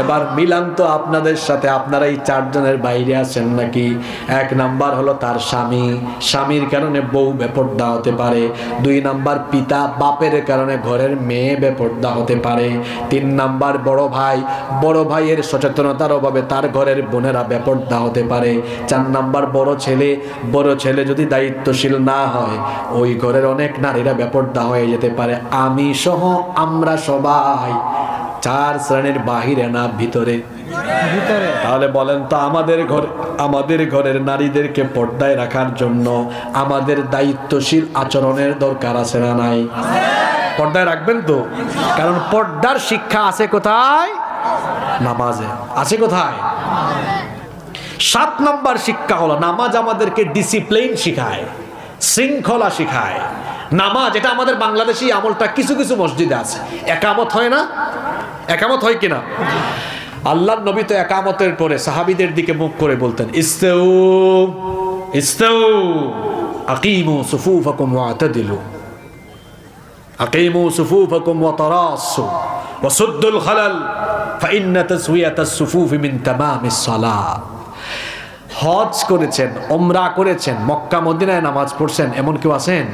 এবার মিলান তো আপনাদের সাথে, আপনারা এই 4 জনের বাইরে আছেন নাকি? 1 নাম্বার হলো তার স্বামী, স্বামীর কারণে বউ বেপরদা হতে পারে। 2 নাম্বার পিতা, বাপের কারণে ঘরের মেয়ে বেপরদা হতে পারে। 3 নাম্বার বড় ভাই, বড় ভাইয়ের সচেতনতার অভাবে তার ঘরের বোনেরা বেপরদা হতে পারে। 4 নাম্বার বড় ছেলে, বড় ছেলে যদি দায়িত্বশীল না হয় ওই ঘরের অনেক নারীরা বেপরদা হয়ে যেতে পারে। আমি সহ আমরা সবাই 4 শ্রেণীর বাহিরে না ভিতরে? তাহলে বলেন তো আমাদের ঘরের নারীদেরকে পর্দায় রাখার জন্য আমাদের দায়িত্বশীল আচরণের দরকার আছে না নাই? পর্দায় রাখবেন তো, কারণ পর্দার শিক্ষা আছে কোথায়? নামাজে। আছে কোথায়? 7 নম্বর শিক্ষা হলো নামাজ আমাদেরকে ডিসিপ্লিন শিখায়, শৃঙ্খলা শিখায়। নামাজ এটা আমাদের বাংলাদেশি আমলটা কিছু কিছু মসজিদে আছে। একামত হয় না? একামত হয় কিনা? আল্লাহর নবী তো একামতের পরে সাহাবীদের দিকে মুখ করে বলতেন ইস্তাউ ইস্তাউ আকিমু সুফুফাকুম ওয়াতাদিলু আকিমু সুফুফাকুম ওয়াতারাসু ওয়াসুদ্দুল খালাল ফাইন্না তাসওয়িয়াতাস সুফুফি মিন তামামিস সালাহ। হজ করেছেন, ওমরা করেছেন, মক্কা মদিনায় নামাজ পড়ছেন, এমন কেউ আছেন?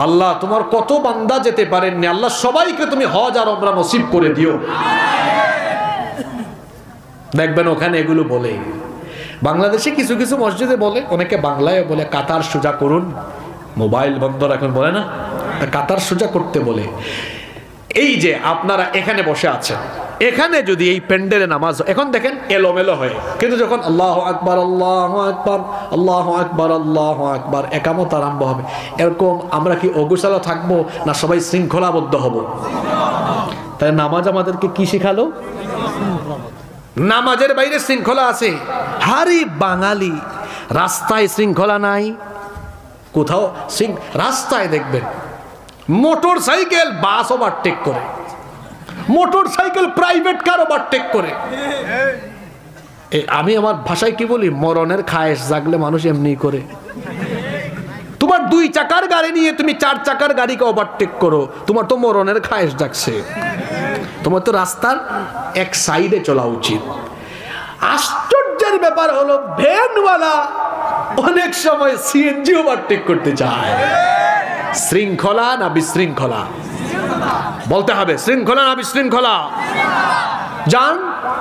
আল্লাহ তোমার কত বান্দা যেতে পারেননি, আল্লাহ সবাইকে তুমি হজ আর ওমরা নসিব করে দিও। দেখবেন ওখানে এগুলো বলে। বাংলাদেশে কিছু কিছু মসজিদে বলে, অনেকে বাংলায় বলে কাতার সোজা করুন, মোবাইল বন্ধ রাখুন, বলে না? কাতার সোজা করতে বলে। এই যে আপনারা এখানে বসে আছেন, এখানে যদি এই প্যান্ডেলে নামাজ এখন দেখেন এলোমেলো হয়ে, কিন্তু যখন আল্লাহু আকবার আল্লাহু আকবার আল্লাহু আকবার আল্লাহু আকবার একামত আরম্ভ হবে, এরকম আমরা কি অগোছালো থাকবো না সবাই শৃঙ্খলাবদ্ধ হব? তাই নামাজ আমাদেরকে কি শিখালো? নামাজের বাইরে শৃঙ্খলা আছে। হারি বাঙালি রাস্তায় শৃঙ্খলা নাই কোথাও। রাস্তায় দেখবেন মোটর সাইকেল বাস ওভারটেক করে, motor cycle private car overtake করে। আমি আমার ভাষায় কি বলি, মরণের খায়েশ জাগলে মানুষ এমনি করে। তোমার 2 চাকার গাড়ি নিয়ে তুমি 4 চাকার গাড়িকে ওভারটেক করো, তোমার তো মরণের খায়েশ জাগছে। তোমার তো রাস্তার এক সাইডে চলা উচিত। আশ্চর্যের ব্যাপার হলো ভ্যানওয়ালা অনেক সময় সিএনজি ওভারটেক করতে চায়। শৃঙ্খলা না বিশৃঙ্খলা? বলতে হবে শৃঙ্খলা না বিশৃঙ্খলা? যান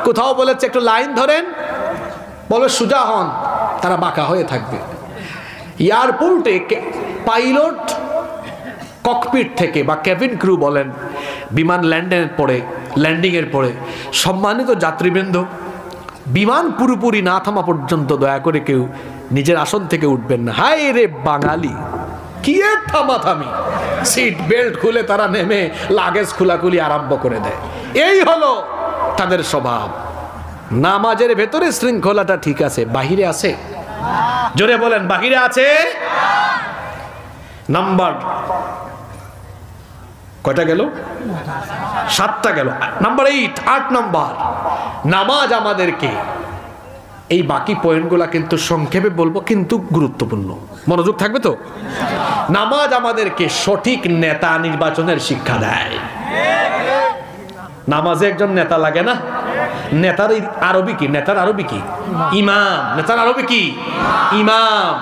কোথাও বলেছে একটু লাইন ধরেন, বলে সোজা হন, তারা বাঁকা হয়ে থাকবে। এয়ারপোর্টে পাইলট ককপিট থেকে বা কেবিন ক্রু বলেন, বিমান ল্যান্ডিং এর পরে সম্মানিত যাত্রীবৃন্দ, বিমান পুরোপুরি না থামা পর্যন্ত দয়া করে কেউ নিজের আসন থেকে উঠবেন না। হায় রে বাঙালি, কি এর থামাথামি! সিট বেল্ট খুলে তারা নেমে লাগেজ খোলাখুলি আরম্ভ করে দেয়। এই হলো তাদের স্বভাব। নামাজের ভেতরে শৃঙ্খলাটা ঠিক আছে, বাহিরে আছে? জোরে বলেন, বাহিরে আছে? নাম্বার কয়টা গেল? 7টা গেল। নাম্বার 8 নাম্বার, নামাজ আমাদেরকে, এই বাকি পয়েন্টগুলা কিন্তু সংক্ষেপে বলবো কিন্তু গুরুত্বপূর্ণ, মনোযোগ থাকবে তো। নামাজ আমাদেরকে সঠিক নেতা নির্বাচনের শিক্ষা দেয়। নামাজে একজন নেতা লাগে না? নেতার আরবি কি? নেতার আরবি কি? ইমাম। নেতার আরবি কি? ইমাম।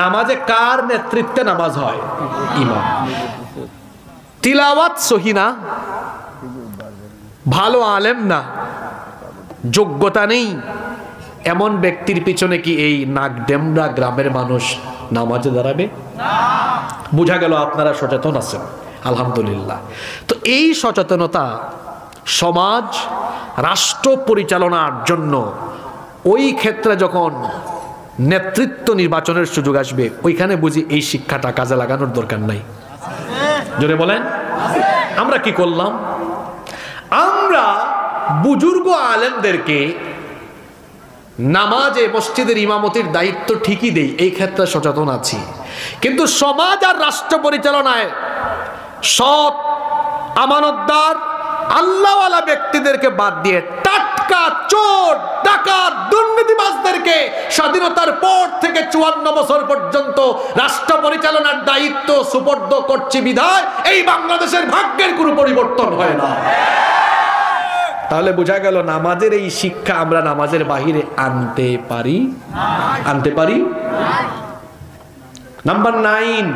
নামাজে কার নেতৃত্বে নামাজ হয়? ইমাম। তিলাওয়াত সহি না, ভালো আলেম না, যোগ্যতা নেই, এমন ব্যক্তির পিছনে কি এই নাগডেমরা গ্রামের মানুষ নামাজে দাঁড়াবে? বোঝা গেল আপনারা সচেতন আছেন, আলহামদুলিল্লাহ। তো এই সচেতনতা সমাজ রাষ্ট্র পরিচালনার জন্য ওই ক্ষেত্রে যখন নেতৃত্ব নির্বাচনের সুযোগ আসবে, ওইখানে বুঝি এই শিক্ষাটা কাজে লাগানোর দরকার নাই। জোরে বলেন। আমরা কি করলাম? আমরা বুজুর্গ আলেমদেরকে নামাজে মসজিদের ইমামতির দায়িত্ব ঠিকই দেই, এই ক্ষেত্রে সচেতন আছি, কিন্তু সমাজ আর রাষ্ট্র পরিচালনায় সৎ আমানতদার আল্লাহওয়ালা ব্যক্তিদেরকে বাদ দিয়ে টাটকা চোর ডাকাত দুর্নীতিবাজদেরকে স্বাধীনতার পর থেকে 54 বছর পর্যন্ত রাষ্ট্র পরিচালনার দায়িত্ব সুপর্দ করছি বিধায় এই বাংলাদেশের ভাগ্যের কোনো পরিবর্তন হয় না। তাহলে বোঝা গেল নামাজের এই শিক্ষা আমরা নামাজের বাহিরে আনতে পারি? আনতে পারি? নাম্বার 9,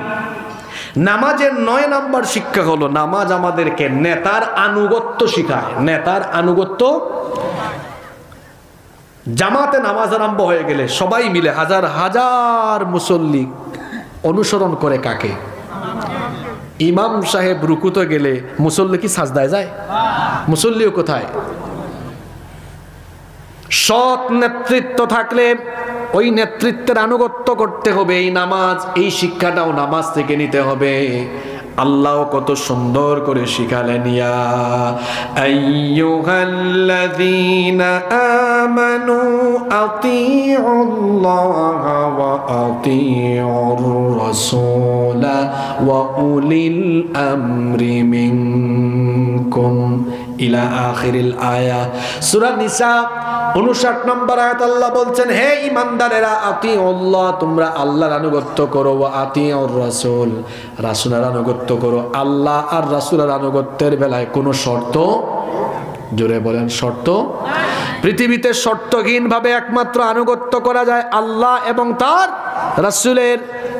নামাজের 9 নাম্বার শিক্ষা হলো নামাজ আমাদেরকে নেতার আনুগত্য শিখায়। নেতার আনুগত্য। জামাতে নামাজ আরম্ভ হয়ে গেলে সবাই মিলে হাজার হাজার মুসল্লি অনুসরণ করে কাকে? ইমাম সাহেব রুকুতে গেলে মুসল্লি কি সাজদায় যায়? মুসল্লিও কোথায়? সৎ নেতৃত্ব থাকলে ওই নেতৃত্বের আনুগত্য করতে হবে। এই নামাজ, এই শিক্ষাটাও নামাজ থেকে নিতে হবে। আল্লাহ কত সুন্দর করে শিখালেন, ইয়া আইয়ুহাল্লাযীনা আমানু আতিউল্লাহ ওয়া আতিউর রাসূলা ওয়া উলিল আমরি মিনকুম ইলা আখিরিল আয়া। সূরা নিসা 59 নম্বর আয়াত আল্লাহ বলছেন, হে ঈমানদারেরা, আতিউল্লাহ, তোমরা আল্লাহর আনুগত্য করো, ওয়া আতিউর রাসূল, রাসূলের আনুগত্য করো। আল্লাহ আর রাসূলের আনুগত্যের বেলায় কোনো শর্ত, জোরে বলেন, শর্ত? পৃথিবীতে শর্তহীন ভাবে একমাত্র আনুগত্য করা যায় আল্লাহ এবং তার রাসূলের।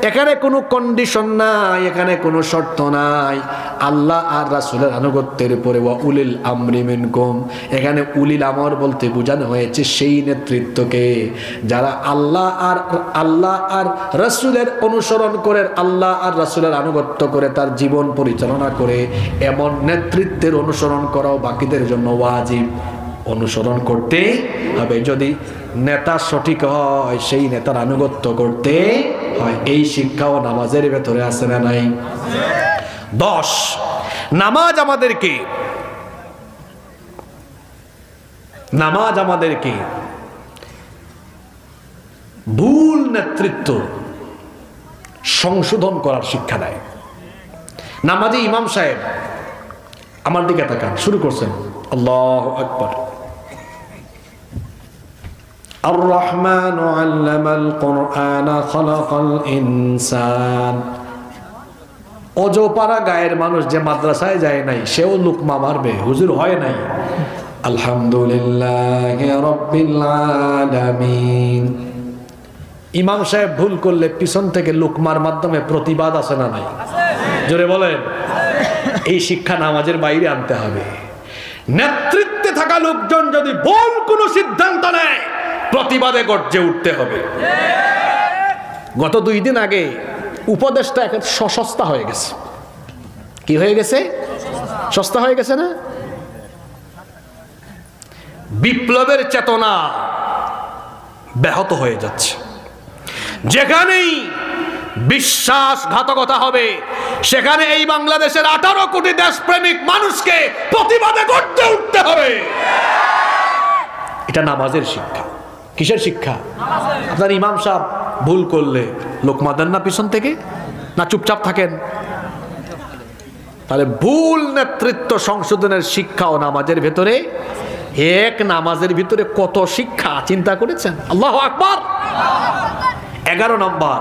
এখানে কোনো কন্ডিশন নাই, এখানে কোনো শর্ত নাই। আল্লাহ আর রাসূলের আনুগত্যের উপরে ওয়া উলিল আমরি মিনকুম, এখানে উলিল আমর বলতে বোঝানো হয়েছে সেই নেতৃত্বকে যারা আল্লাহ আর রাসূলের অনুসরণ করে, আল্লাহ আর রাসূলের আনুগত্য করে তার জীবন পরিচালনা করে। এমন নেতৃত্বের অনুসরণ করাও বাকিদের জন্য ওয়াজিব। অনুসরণ করতে হবে। যদি নেতা সঠিক হয়, সেই নেতার আনুগত্য করতে হয়। এই শিক্ষাও নামাজের ভেতরে আছে না নাই? 10, নামাজ আমাদেরকে ভুল নেতৃত্ব সংশোধন করার শিক্ষা দেয়। নামাজে ইমাম সাহেব আমার দিকে তাকান, শুরু করছেন। আল্লাহু আকবার। আর-রহমান আল্লামাল কুরআন খালাকাল ইনসান। অজপাড়া গায়ের মানুষ যে মাদ্রাসায় যায় নাই সেও লুকমা মারবে, হুজুর হয় নাই। আলহামদুলিল্লাহি রাব্বিল আলামিন। ইমাম সাহেব ভুল করলে পিছন থেকে লুকমার মাধ্যমে প্রতিবাদ আছে না নাই? জোরে বলেন। এই শিক্ষা নামাজের বাইরে আনতে হবে। নেতৃত্বে থাকা লোকজন যদি ভুল কোনো সিদ্ধান্ত নেয় প্রতিবাদে গর্জে উঠতে হবে। গত 2 দিন আগে উপদেশটা এখন সস্তা হয়ে গেছে। কি হয়ে গেছে? সস্তা হয়ে গেছে না? বিপ্লবের চেতনা ব্যাহত হয়ে যাচ্ছে। যেখানেই বিশ্বাসঘাতকতা হবে সেখানে এই বাংলাদেশের 18 কোটি দেশপ্রেমিক মানুষকে প্রতিবাদে গর্জে উঠতে হবে। এটা নামাজের শিক্ষা। কিসের শিক্ষা? আপনার ইমাম সাহেব ভুল করলে লোকমা দেন না পিছন থেকে, না চুপচাপ থাকেন? তাহলে ভুল নেতৃত্ব সংশোধনের শিক্ষা ও নামাজের ভেতরে, এক নামাজের ভিতরে কত শিক্ষা চিন্তা করেছেন? আল্লাহু আকবার। 11 নম্বর,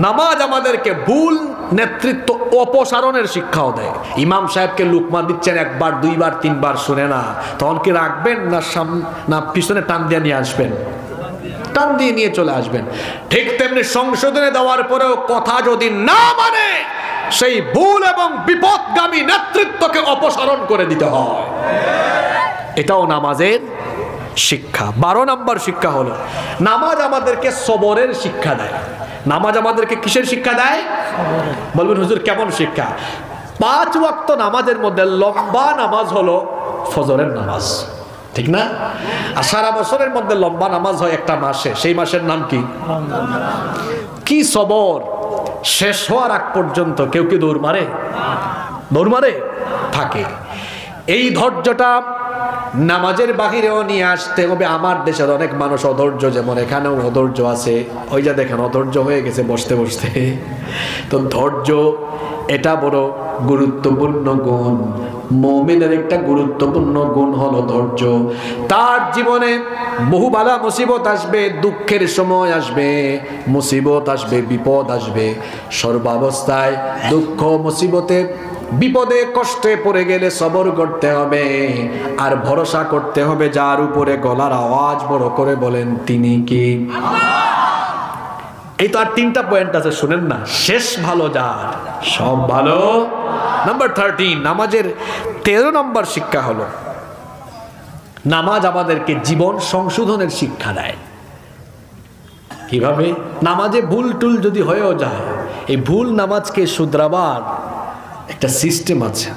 নামাজ আমাদেরকে ভুল নেতৃত্ব অপসারণের শিক্ষাও দেয়। ইমাম সাহেবকে লুকমা দিচ্ছেন 1 বার 2 বার 3 বার, শুনে না, তখন কি রাখবেন না পিছনে টান দিয়ে নিয়ে আসবেন? টান দিয়ে নিয়ে চলে আসবেন। ঠিক তেমনি সংশোধনে দেওয়ার পরেও কথা যদি না মানে সেই ভুল এবং বিপদগামী নেতৃত্বকে অপসারণ করে দিতে হয়। এটাও নামাজের শিক্ষা। 12 নম্বর শিক্ষা হলো নামাজ আমাদেরকে সবরের শিক্ষা দেয়। নামাজ আমাদেরকে কিসের শিক্ষা দেয়? বলবেন হুজুর কেমন শিক্ষা? 5 ওয়াক্ত নামাজের মধ্যে লম্বা নামাজ হলো ফজরের নামাজ, ঠিক না? আর সারা বছরের মধ্যে লম্বা নামাজ হয় একটা মাসে, সেই মাসের নাম কি? কি সবর! শেষ হওয়ার আগ পর্যন্ত কেউ কি দৌড় মারে? দৌড় মারে থাকে। এই ধৈর্যটা নামাজের বাহিরেও নিয়ে আসতে হবে। আমার দেশের অনেক মানুষ অধৈর্য, যেমন এখানেও অধৈর্য আছে। ওই যে দেখেন অধৈর্য হয়ে গেছে বসতে বসতে। তো ধৈর্য এটা বড় গুরুত্বপূর্ণ গুণ। মুমিনের একটা গুরুত্বপূর্ণ গুণ হলো ধৈর্য। তার জীবনে বহু বালা মুসিবত আসবে, দুঃখের সময় আসবে, মুসিবত আসবে, বিপদ আসবে। সর্বাবস্থায় দুঃখ মুসিবতে বিপদে কষ্টে পড়ে গেলে সবর করতে হবে আর ভরসা করতে হবে যার উপরে গলার আওয়াজ বড় করে বলেন তিনি কি? এই তো আর 3টা পয়েন্ট আছে, শুনেন না। শেষ ভালো যার, সব ভালো। নাম্বার 13, নামাজের 13 নম্বর শিক্ষা হলো নামাজ আমাদেরকে জীবন সংশোধনের শিক্ষা দেয়। কিভাবে? নামাজে ভুল টুল যদি হয়েও যায়, এই ভুল নামাজকে শুধরাবার একটা সিস্টেম আছে।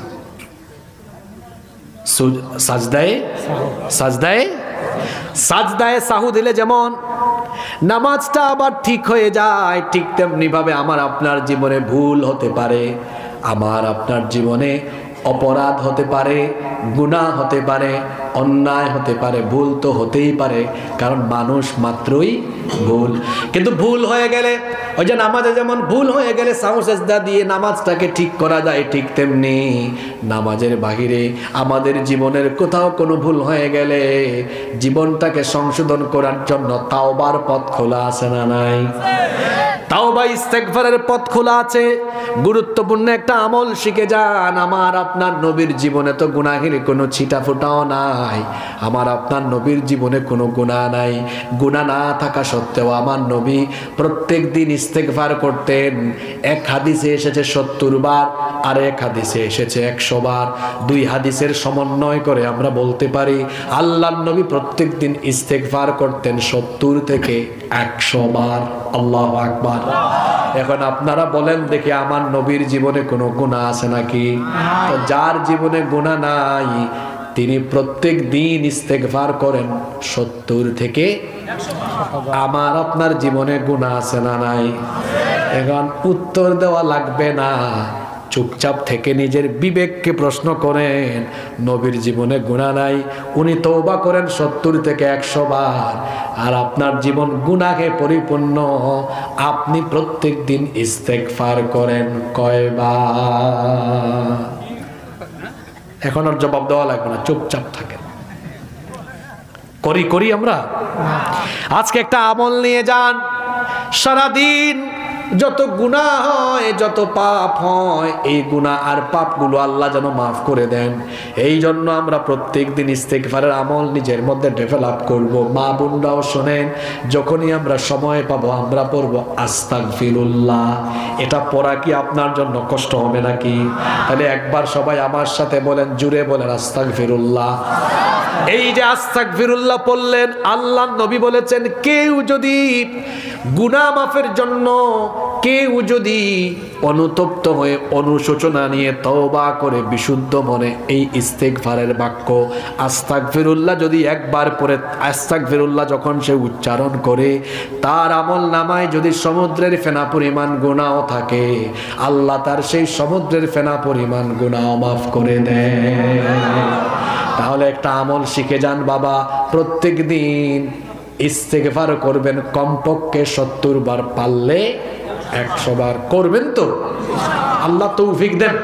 সাজদায়ে সাহু দিলে যেমন নামাজটা আবার ঠিক হয়ে যায়, ঠিক তেমনি ভাবে আমার আপনার জীবনে ভুল হতে পারে, আমার আপনার জীবনে অপরাধ হতে পারে, গুনাহ হতে পারে, অন্যায় হতে পারে, ভুল তো হতেই পারে, কারণ মানুষ মাত্রই ভুল। কিন্তু ভুল হয়ে গেলে, ওই যে নামাজে যেমন ভুল হয়ে গেলে সাহু সেজদা দিয়ে নামাজটাকে ঠিক করা যায়, ঠিক তেমনি নামাজের বাহিরে আমাদের জীবনের কোথাও কোনো ভুল হয়ে গেলে জীবনটাকে সংশোধন করার জন্য তাওবার পথ খোলা আছে না নাই? তাওবা ইস্তেগফারের পথ খোলা আছে। গুরুত্বপূর্ণ একটা আমল শিখে যান। আমার আপনার নবীর জীবনে তো গুনাহের কোনো ছিটা ফোটাও নাই। আমার আপনার নবীর জীবনে কোনো গুনাহ নাই। গুনাহ না থাকা সত্ত্বেও আমার নবী প্রত্যেক দিন ইস্তেগফার করতেন। এক হাদিসে এসেছে 70 বার, আর এক হাদিসে এসেছে 100 বার। 2 হাদিসের সমন্বয় করে আমরা বলতে পারি আল্লাহর নবী প্রত্যেক দিন ইস্তেগফার করতেন 70 থেকে 100 বার। আল্লাহু আকবার। এখন আপনারা বলেন দেখি আমার নবীর জীবনে কোনো গুনাহ আছে নাকি? তো যার জীবনে গুনাহ নাই তিনি প্রত্যেক দিন ইস্তেগফার করেন 70 থেকে 100। আমার আপনার জীবনে গুনাহ আছে না নাই? এখন উত্তর দেওয়া লাগবে না, চুপচাপ থেকে নিজের বিবেককে প্রশ্ন করেন, নবীর জীবনে গুনাহ নাই, উনি তওবা করেন 70 থেকে 100 বার, আর আপনার জীবন গুনাহে পরিপূর্ণ, আপনি প্রত্যেক দিন ইস্তেগফার করেন কয়বার? এখন আর জবাব দেওয়া লাগবে না, চুপচাপ থাকেন। করি আমরা। আজকে একটা আমল নিয়ে যান, সারাদিন যত গুনাহ হয়, যত পাপ হয়, এই গুনাহ আর পাপগুলো আল্লাহ যেন মাফ করে দেন। এই জন্য আমরা প্রত্যেকদিন ইস্তেগফারের আমল নিজের মধ্যে ডেভেলপ করব। মা বোনরাও শোনেন, যখনই আমরা সময় পাবো আমরা পড়বো আস্তাগফিরুল্লাহ। এটা পড়া কি আপনার জন্য কষ্ট হবে নাকি? তাহলে একবার সবাই আমার সাথে বলেন, জুড়ে বলেন আস্তাগফিরুল্লাহ। এই যে আস্তাগফিরুল্লাহ পড়লেন, আল্লাহ নবী বলেছেন, কেউ যদি গুনাহ মাফের জন্য কেউ যদি অনুতপ্ত হয়ে অনুশোচনা নিয়ে তওবা করে বিশুদ্ধ মনে এই ইস্তেগফারের বাক্য আস্তাগফিরুল্লাহ যদি একবার পড়ে, আস্তাগফিরুল্লাহ যখন সে উচ্চারণ করে, তার আমল নামায় যদি সমুদ্রের ফেনা পরিমাণ গুনাহ থাকে, আল্লাহ তার সেই সমুদ্রের ফেনা পরিমাণ গুনাহ মাফ করে দেয়। তাহলে একটা আমল শিখে যান বাবা, প্রত্যেক দিন ইস্তেগফার করবেন কমপক্ষে 70 বার, পারলে 100 বার করবেন। তো আল্লাহ তৌফিক দেন।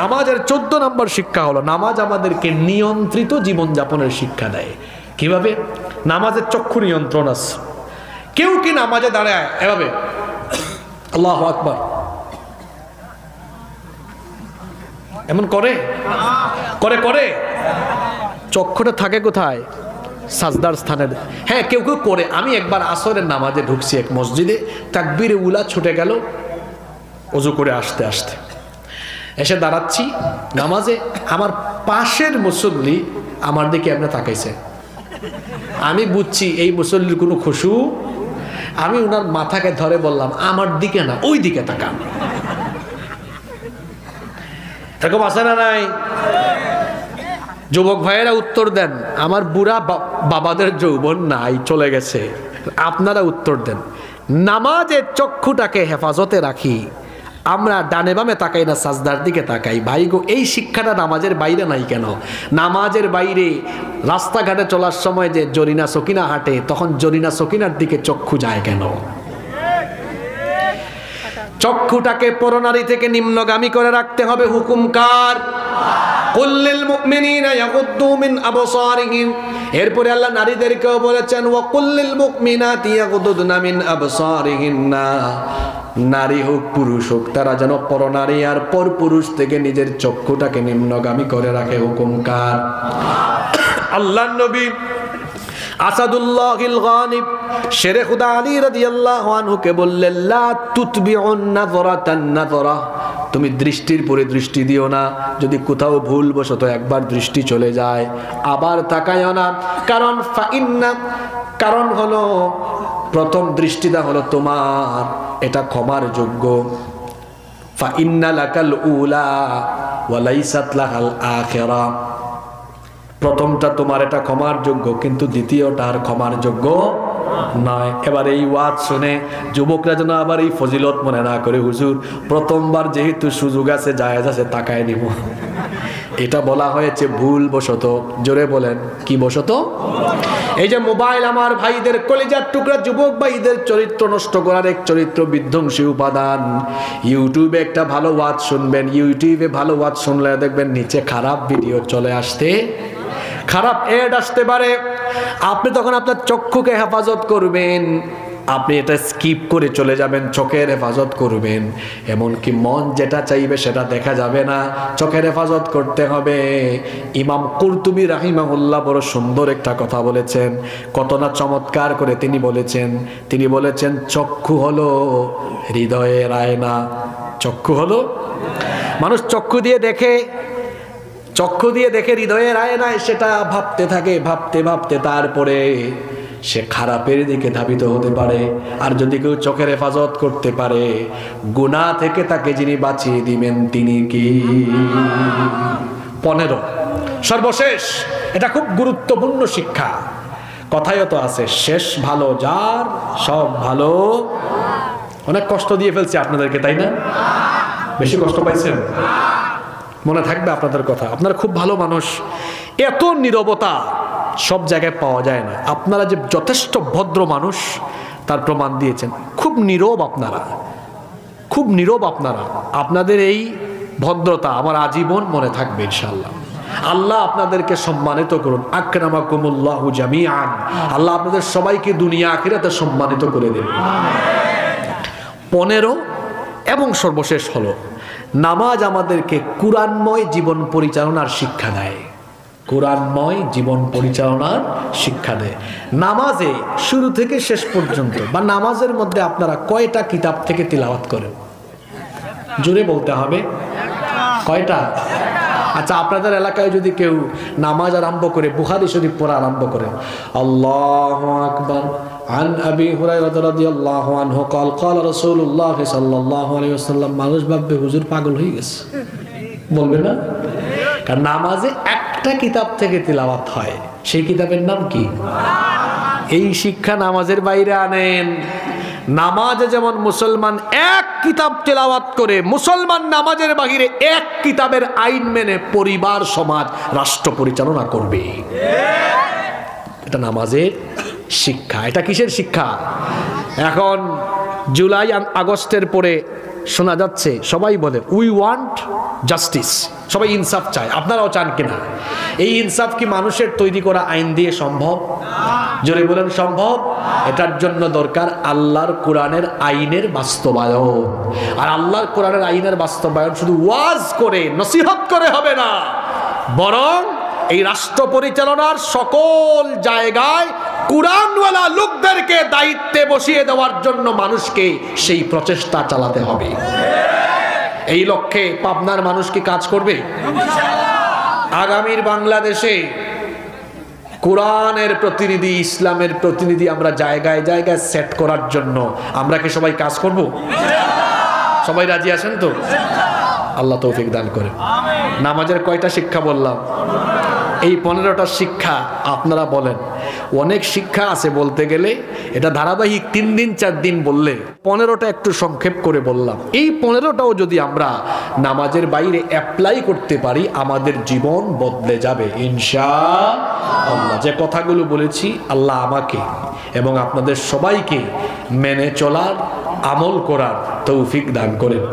নামাজের 14 নম্বর শিক্ষা হলো, নামাজ আমাদেরকে নিয়ন্ত্রিত জীবনযাপনের শিক্ষা দেয়। কিভাবে? নামাজের চক্ষু নিয়ন্ত্রণ আছে। কেউ কি নামাজে দাঁড়ায় এভাবে আল্লাহু আকবার এমন করে? চক্ষুটা থাকে কোথায়? সাজদার স্থানে। হ্যাঁ, কেউ কেউ করে। আমি একবার আসরের নামাজে ঢুকছি এক মসজিদে, তাকবীরে উলা ছুটে গেল, ওযু করে আসতে আসতে এসে দাঁড়াচ্ছি নামাজে, আমার পাশের মুসল্লি আমার দিকে এমনি তাকাইছে। আমি বুঝছি এই মুসল্লির কোনো খুশু। আমি ওনার মাথাকে ধরে বললাম, আমার দিকে না, ওই দিকে তাকান। এরকম আছে না নাই? যুবক ভাইয়েরা উত্তর দেন, আমার বুড়া বাবাদের যৌবন নাই, চলে গেছে। আপনারা উত্তর দেন। নামাজের চক্ষুটাকে হেফাজতে রাখি, আমরা ডানে বামে তাকাই না, সাজদার দিকে তাকাই। ভাই গো, এই শিক্ষাটা নামাজের বাইরে নাই কেন? নামাজের বাইরে রাস্তাঘাটে চলার সময় যে জরিনা সকিনা হাঁটে, তখন জরিনা সকিনার দিকে চক্ষু যায় কেন? চক্ষুটাকে পরনারী থেকে নিম্নগামী করে রাখতে হবে। হুকুম কার? কুল্লিল মুমিনিনা ইয়াগুদ্দু মিন আবসারিহিম। এরপরে আল্লাহ নারীদেরকেও বলেছেন, ওয়া কুল্লিল মুমিনাতি ইয়াগুদ্দুনা মিন আবসারিহিন্না। নারী হোক পুরুষ হোক, তারা যেন পরনারী আর পরপুরুষ থেকে নিজের চক্ষুটাকে নিম্নগামী করে রাখে। হুকুম কার? আল্লাহর নবী আসাদুল্লাহিল গানিব শেরে খুদা আলী রাদিয়াল্লাহু আনহুকে বললেন, লা তুতবিউন নাযরাতান নাযরা, তুমি দৃষ্টির পরে দৃষ্টি দিও না। যদি কোথাও ভুলবশত একবার দৃষ্টি চলে যায়, আবার তাকায়ও না। কারণ হলো, প্রথম দৃষ্টিটা হলো তোমার, এটা ক্ষমার যোগ্য। ফা ইন্না লাকাল উলা ওয়া লাইসাত লাহাল আখিরা। প্রথমটা তোমার, এটা ক্ষমার যোগ্য, কিন্তু দ্বিতীয়টা আর ক্ষমার যোগ্য নয়। এবার এই ওয়াজ শুনে যুবকরা যেন আবার এই ফজিলত মনে না করে, হুজুর প্রথমবার যেহেতু সুযোগ আছে, জায়েজ আছে, তাকায় নিব। এটা বলা হয়েছে ভুল বশত। জোরে বলেন, কি বশত? এই যে মোবাইল আমার ভাইদের, কলিজার টুকরা যুবক ভাইদের চরিত্র নষ্ট করার এক চরিত্র বিধ্বংসী উপাদান। ইউটিউবে একটা ভালো ওয়াজ শুনবেন, ইউটিউবে ভালো ওয়াজ শুনলে দেখবেন নিচে খারাপ ভিডিও চলে আসতে, খারাপ এড আসতে পারে। আপনি তখন আপনার চক্ষুকে হেফাজত করবেন, আপনি এটা স্কিপ করে চলে যাবেন, চোখের হেফাজত করবেন। এমনকি মন যেটা চাইবে সেটা দেখা যাবে না, চোখের হেফাজত করতে হবে। ইমাম কুরতুবী রাহিমাহুল্লাহ বড় সুন্দর একটা কথা বলেছেন, কত না চমৎকার করে তিনি বলেছেন চক্ষু হলো হৃদয়ের আয়না। চক্ষু হলো, মানুষ চক্ষু দিয়ে দেখে হৃদয়ের আয়নায় সেটা ভাবতে থাকে, ভাবতে তারপরে সে খারাপের দিকে ধাবিত হতে পারে। আর যদি কেউ চোখের হেফাজত করতে পারে, গুনাহ থেকে তাকে যিনি বাঁচিয়ে দিবেন তিনি কি? 15 সর্বশেষ, এটা খুব গুরুত্বপূর্ণ শিক্ষা। কথায়ও তো আছে, শেষ ভালো যার সব ভালো। অনেক কষ্ট দিয়ে ফেলছি আপনাদেরকে, তাই না? বেশি কষ্ট পাইছেন? মনে থাকবে আপনাদের কথা। আপনারা খুব ভালো মানুষ। এত নীরবতা সব জায়গায় পাওয়া যায় না। আপনারা যে যথেষ্ট ভদ্র মানুষ তার প্রমাণ দিয়েছেন। খুব নীরব আপনারা, খুব নীরব আপনারা। আপনাদের এই ভদ্রতা আমার আজীবন মনে থাকবে ইনশাআল্লাহ। আল্লাহ আপনাদেরকে সম্মানিত করুন। আকরামাকুমুল্লাহু জামিআন। আল্লাহ আপনাদের সবাইকে দুনিয়া আখিরাতে সম্মানিত করে দেন। 15 এবং সর্বশেষ হলো নামাজ আমাদেরকে কুরআনময় জীবন পরিচালনার শিক্ষা দেয়। কুরআনময় জীবন পরিচালনার শিক্ষা দেয়। নামাজে শুরু থেকে শেষ পর্যন্ত বা নামাজের মধ্যে আপনারা কয়টা কিতাব থেকে তিলাওয়াত করেন? জোরে বলতে হবে। কয়টা? আচ্ছা, আপনাদের এলাকায় যদি কেউ নামাজ আরম্ভ করে বুখারী শরীফ পড়া আরম্ভ করেন, আল্লাহু আকবার, আন আবি হুরায়রা রাদিয়াল্লাহু আনহু قال قال رسول الله صلى الله عليه وسلم, মানুষ ভাববে হুজুর পাগল হয়ে গেছে, বলবে না? কারণ নামাজে একটা কিতাব থেকে তিলাওয়াত হয়, সেই কিতাবের নাম কি? এই শিক্ষা নামাজের বাইরে আনেন। নামাজে যেমন মুসলমান এক কিতাব তেলাওয়াত করে, মুসলমান নামাজের বাহিরে এক কিতাবের আইন মেনে পরিবার, সমাজ, রাষ্ট্র পরিচালনা করবে। এটা নামাজের শিক্ষা। এটা কিসের শিক্ষা? এখন জুলাই আগস্টের পরে শোনা যাচ্ছে সবাই বলে উই ওয়ান্ট জাস্টিস, সবাই ইনসাফ চায়। আপনারাও চান কিনা? এই ইনসাফ কি মানুষের তৈরি করা আইন দিয়ে সম্ভব? জোরে বলেন সম্ভব? এটার জন্য দরকার আল্লাহর কোরআনের আইনের বাস্তবায়ন। আর আল্লাহর কোরআনের আইনের বাস্তবায়ন শুধু ওয়াজ করে, নসিহত করে হবে না, বরং এই রাষ্ট্র পরিচালনার সকল জায়গায় কুরআনওয়ালা লোকদেরকে দায়িত্বে বসিয়ে দেওয়ার জন্য মানুষকে সেই প্রচেষ্টা চালাতে হবে। এই লক্ষ্যে পাবনার মানুষ কি কাজ করবে? আগামীর বাংলাদেশে কোরআনের প্রতিনিধি, ইসলামের প্রতিনিধি আমরা জায়গায় জায়গায় সেট করার জন্য আমরা কি সবাই কাজ করব? সবাই রাজি আছেন তো? আল্লাহ তৌফিক দান করে। নামাজের কয়টা শিক্ষা বললাম? এই 15টা শিক্ষা আপনারা বলেন। অনেক শিক্ষা আছে বলতে গেলে, এটা ধারাবাহিক 3 দিন 4 দিন বললে 15টা একটু সংক্ষেপ করে বললাম। এই 15টাও যদি আমরা নামাজের বাইরে অ্যাপ্লাই করতে পারি, আমাদের জীবন বদলে যাবে ইনশাআল্লাহ। যে কথাগুলো বলেছি আল্লাহ আমাকে এবং আপনাদের সবাইকে মেনে চলার, আমল করার তৌফিক দান করেন।